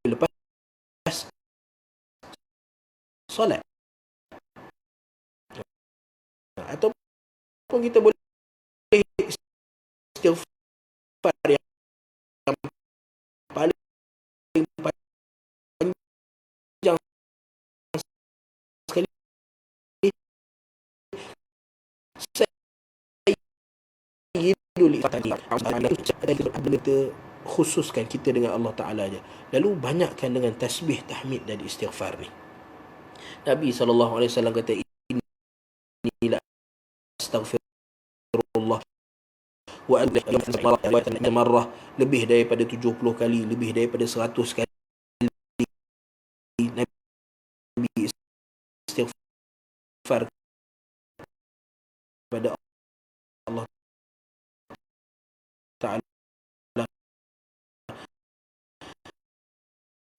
lepas solat, ataupun kita boleh istighfar yang paling panjang sekali. Kita khususkan kita dengan Allah Ta'ala aja. Lalu banyakkan dengan tasbih, tahmid dan istighfar ni. Nabi SAW kata, inni la astaghfirullah wa anta marrah, lebih daripada 70 kali, lebih daripada 100 kali Nabi istighfar kepada Allah Ta'ala.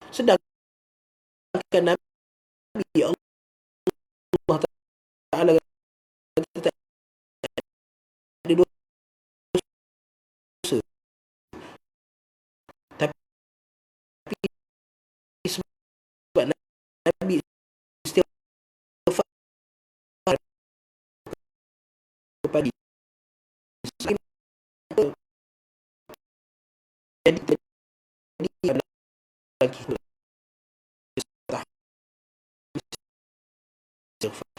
Sedangkan Nabi Allah Ta'ala kata tak ada dosa, tapi sebab Nabi istighfar kepada jadi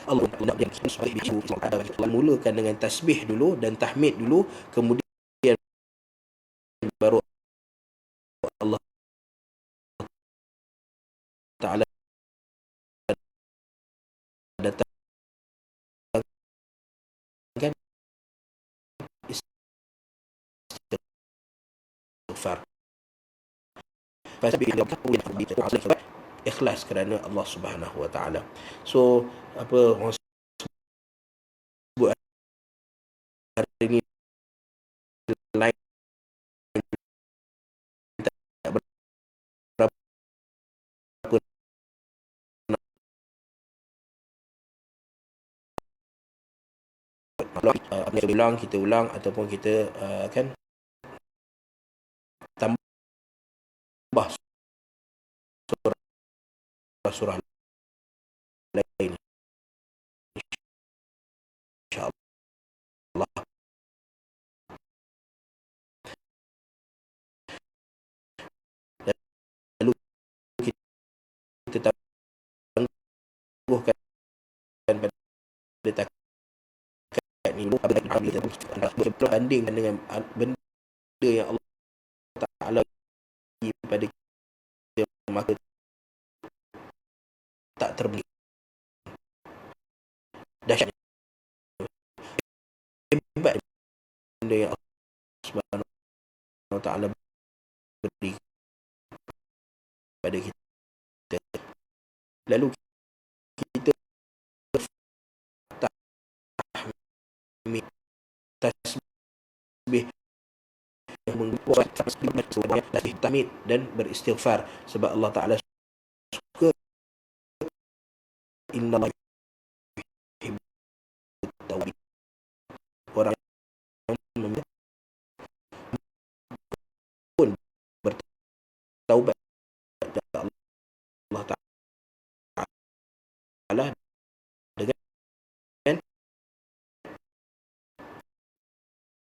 Allah mulakan dengan tasbih dulu dan tahmid dulu, kemudian baru Allah Ta'ala datangkan istighfar. Ikhlas kerana Allah Subhanahu Wa Ta'ala. So apa orang sebut hari ini lain tak berapa kita ulang ataupun kita kan tambah surah lain, insya-Allah. Lalu kita tangguhkan pada takat ni berbanding dengan benda yang Allah Ta'ala bagi pada kita, maka tak terbeli. Dahsyatnya, hebat benda yang Allah Subhanahu Wa Ta'ala beri pada kita. Lalu kita tahmid, tasbih, tahmid dan beristighfar, sebab Allah Ta'ala suka inna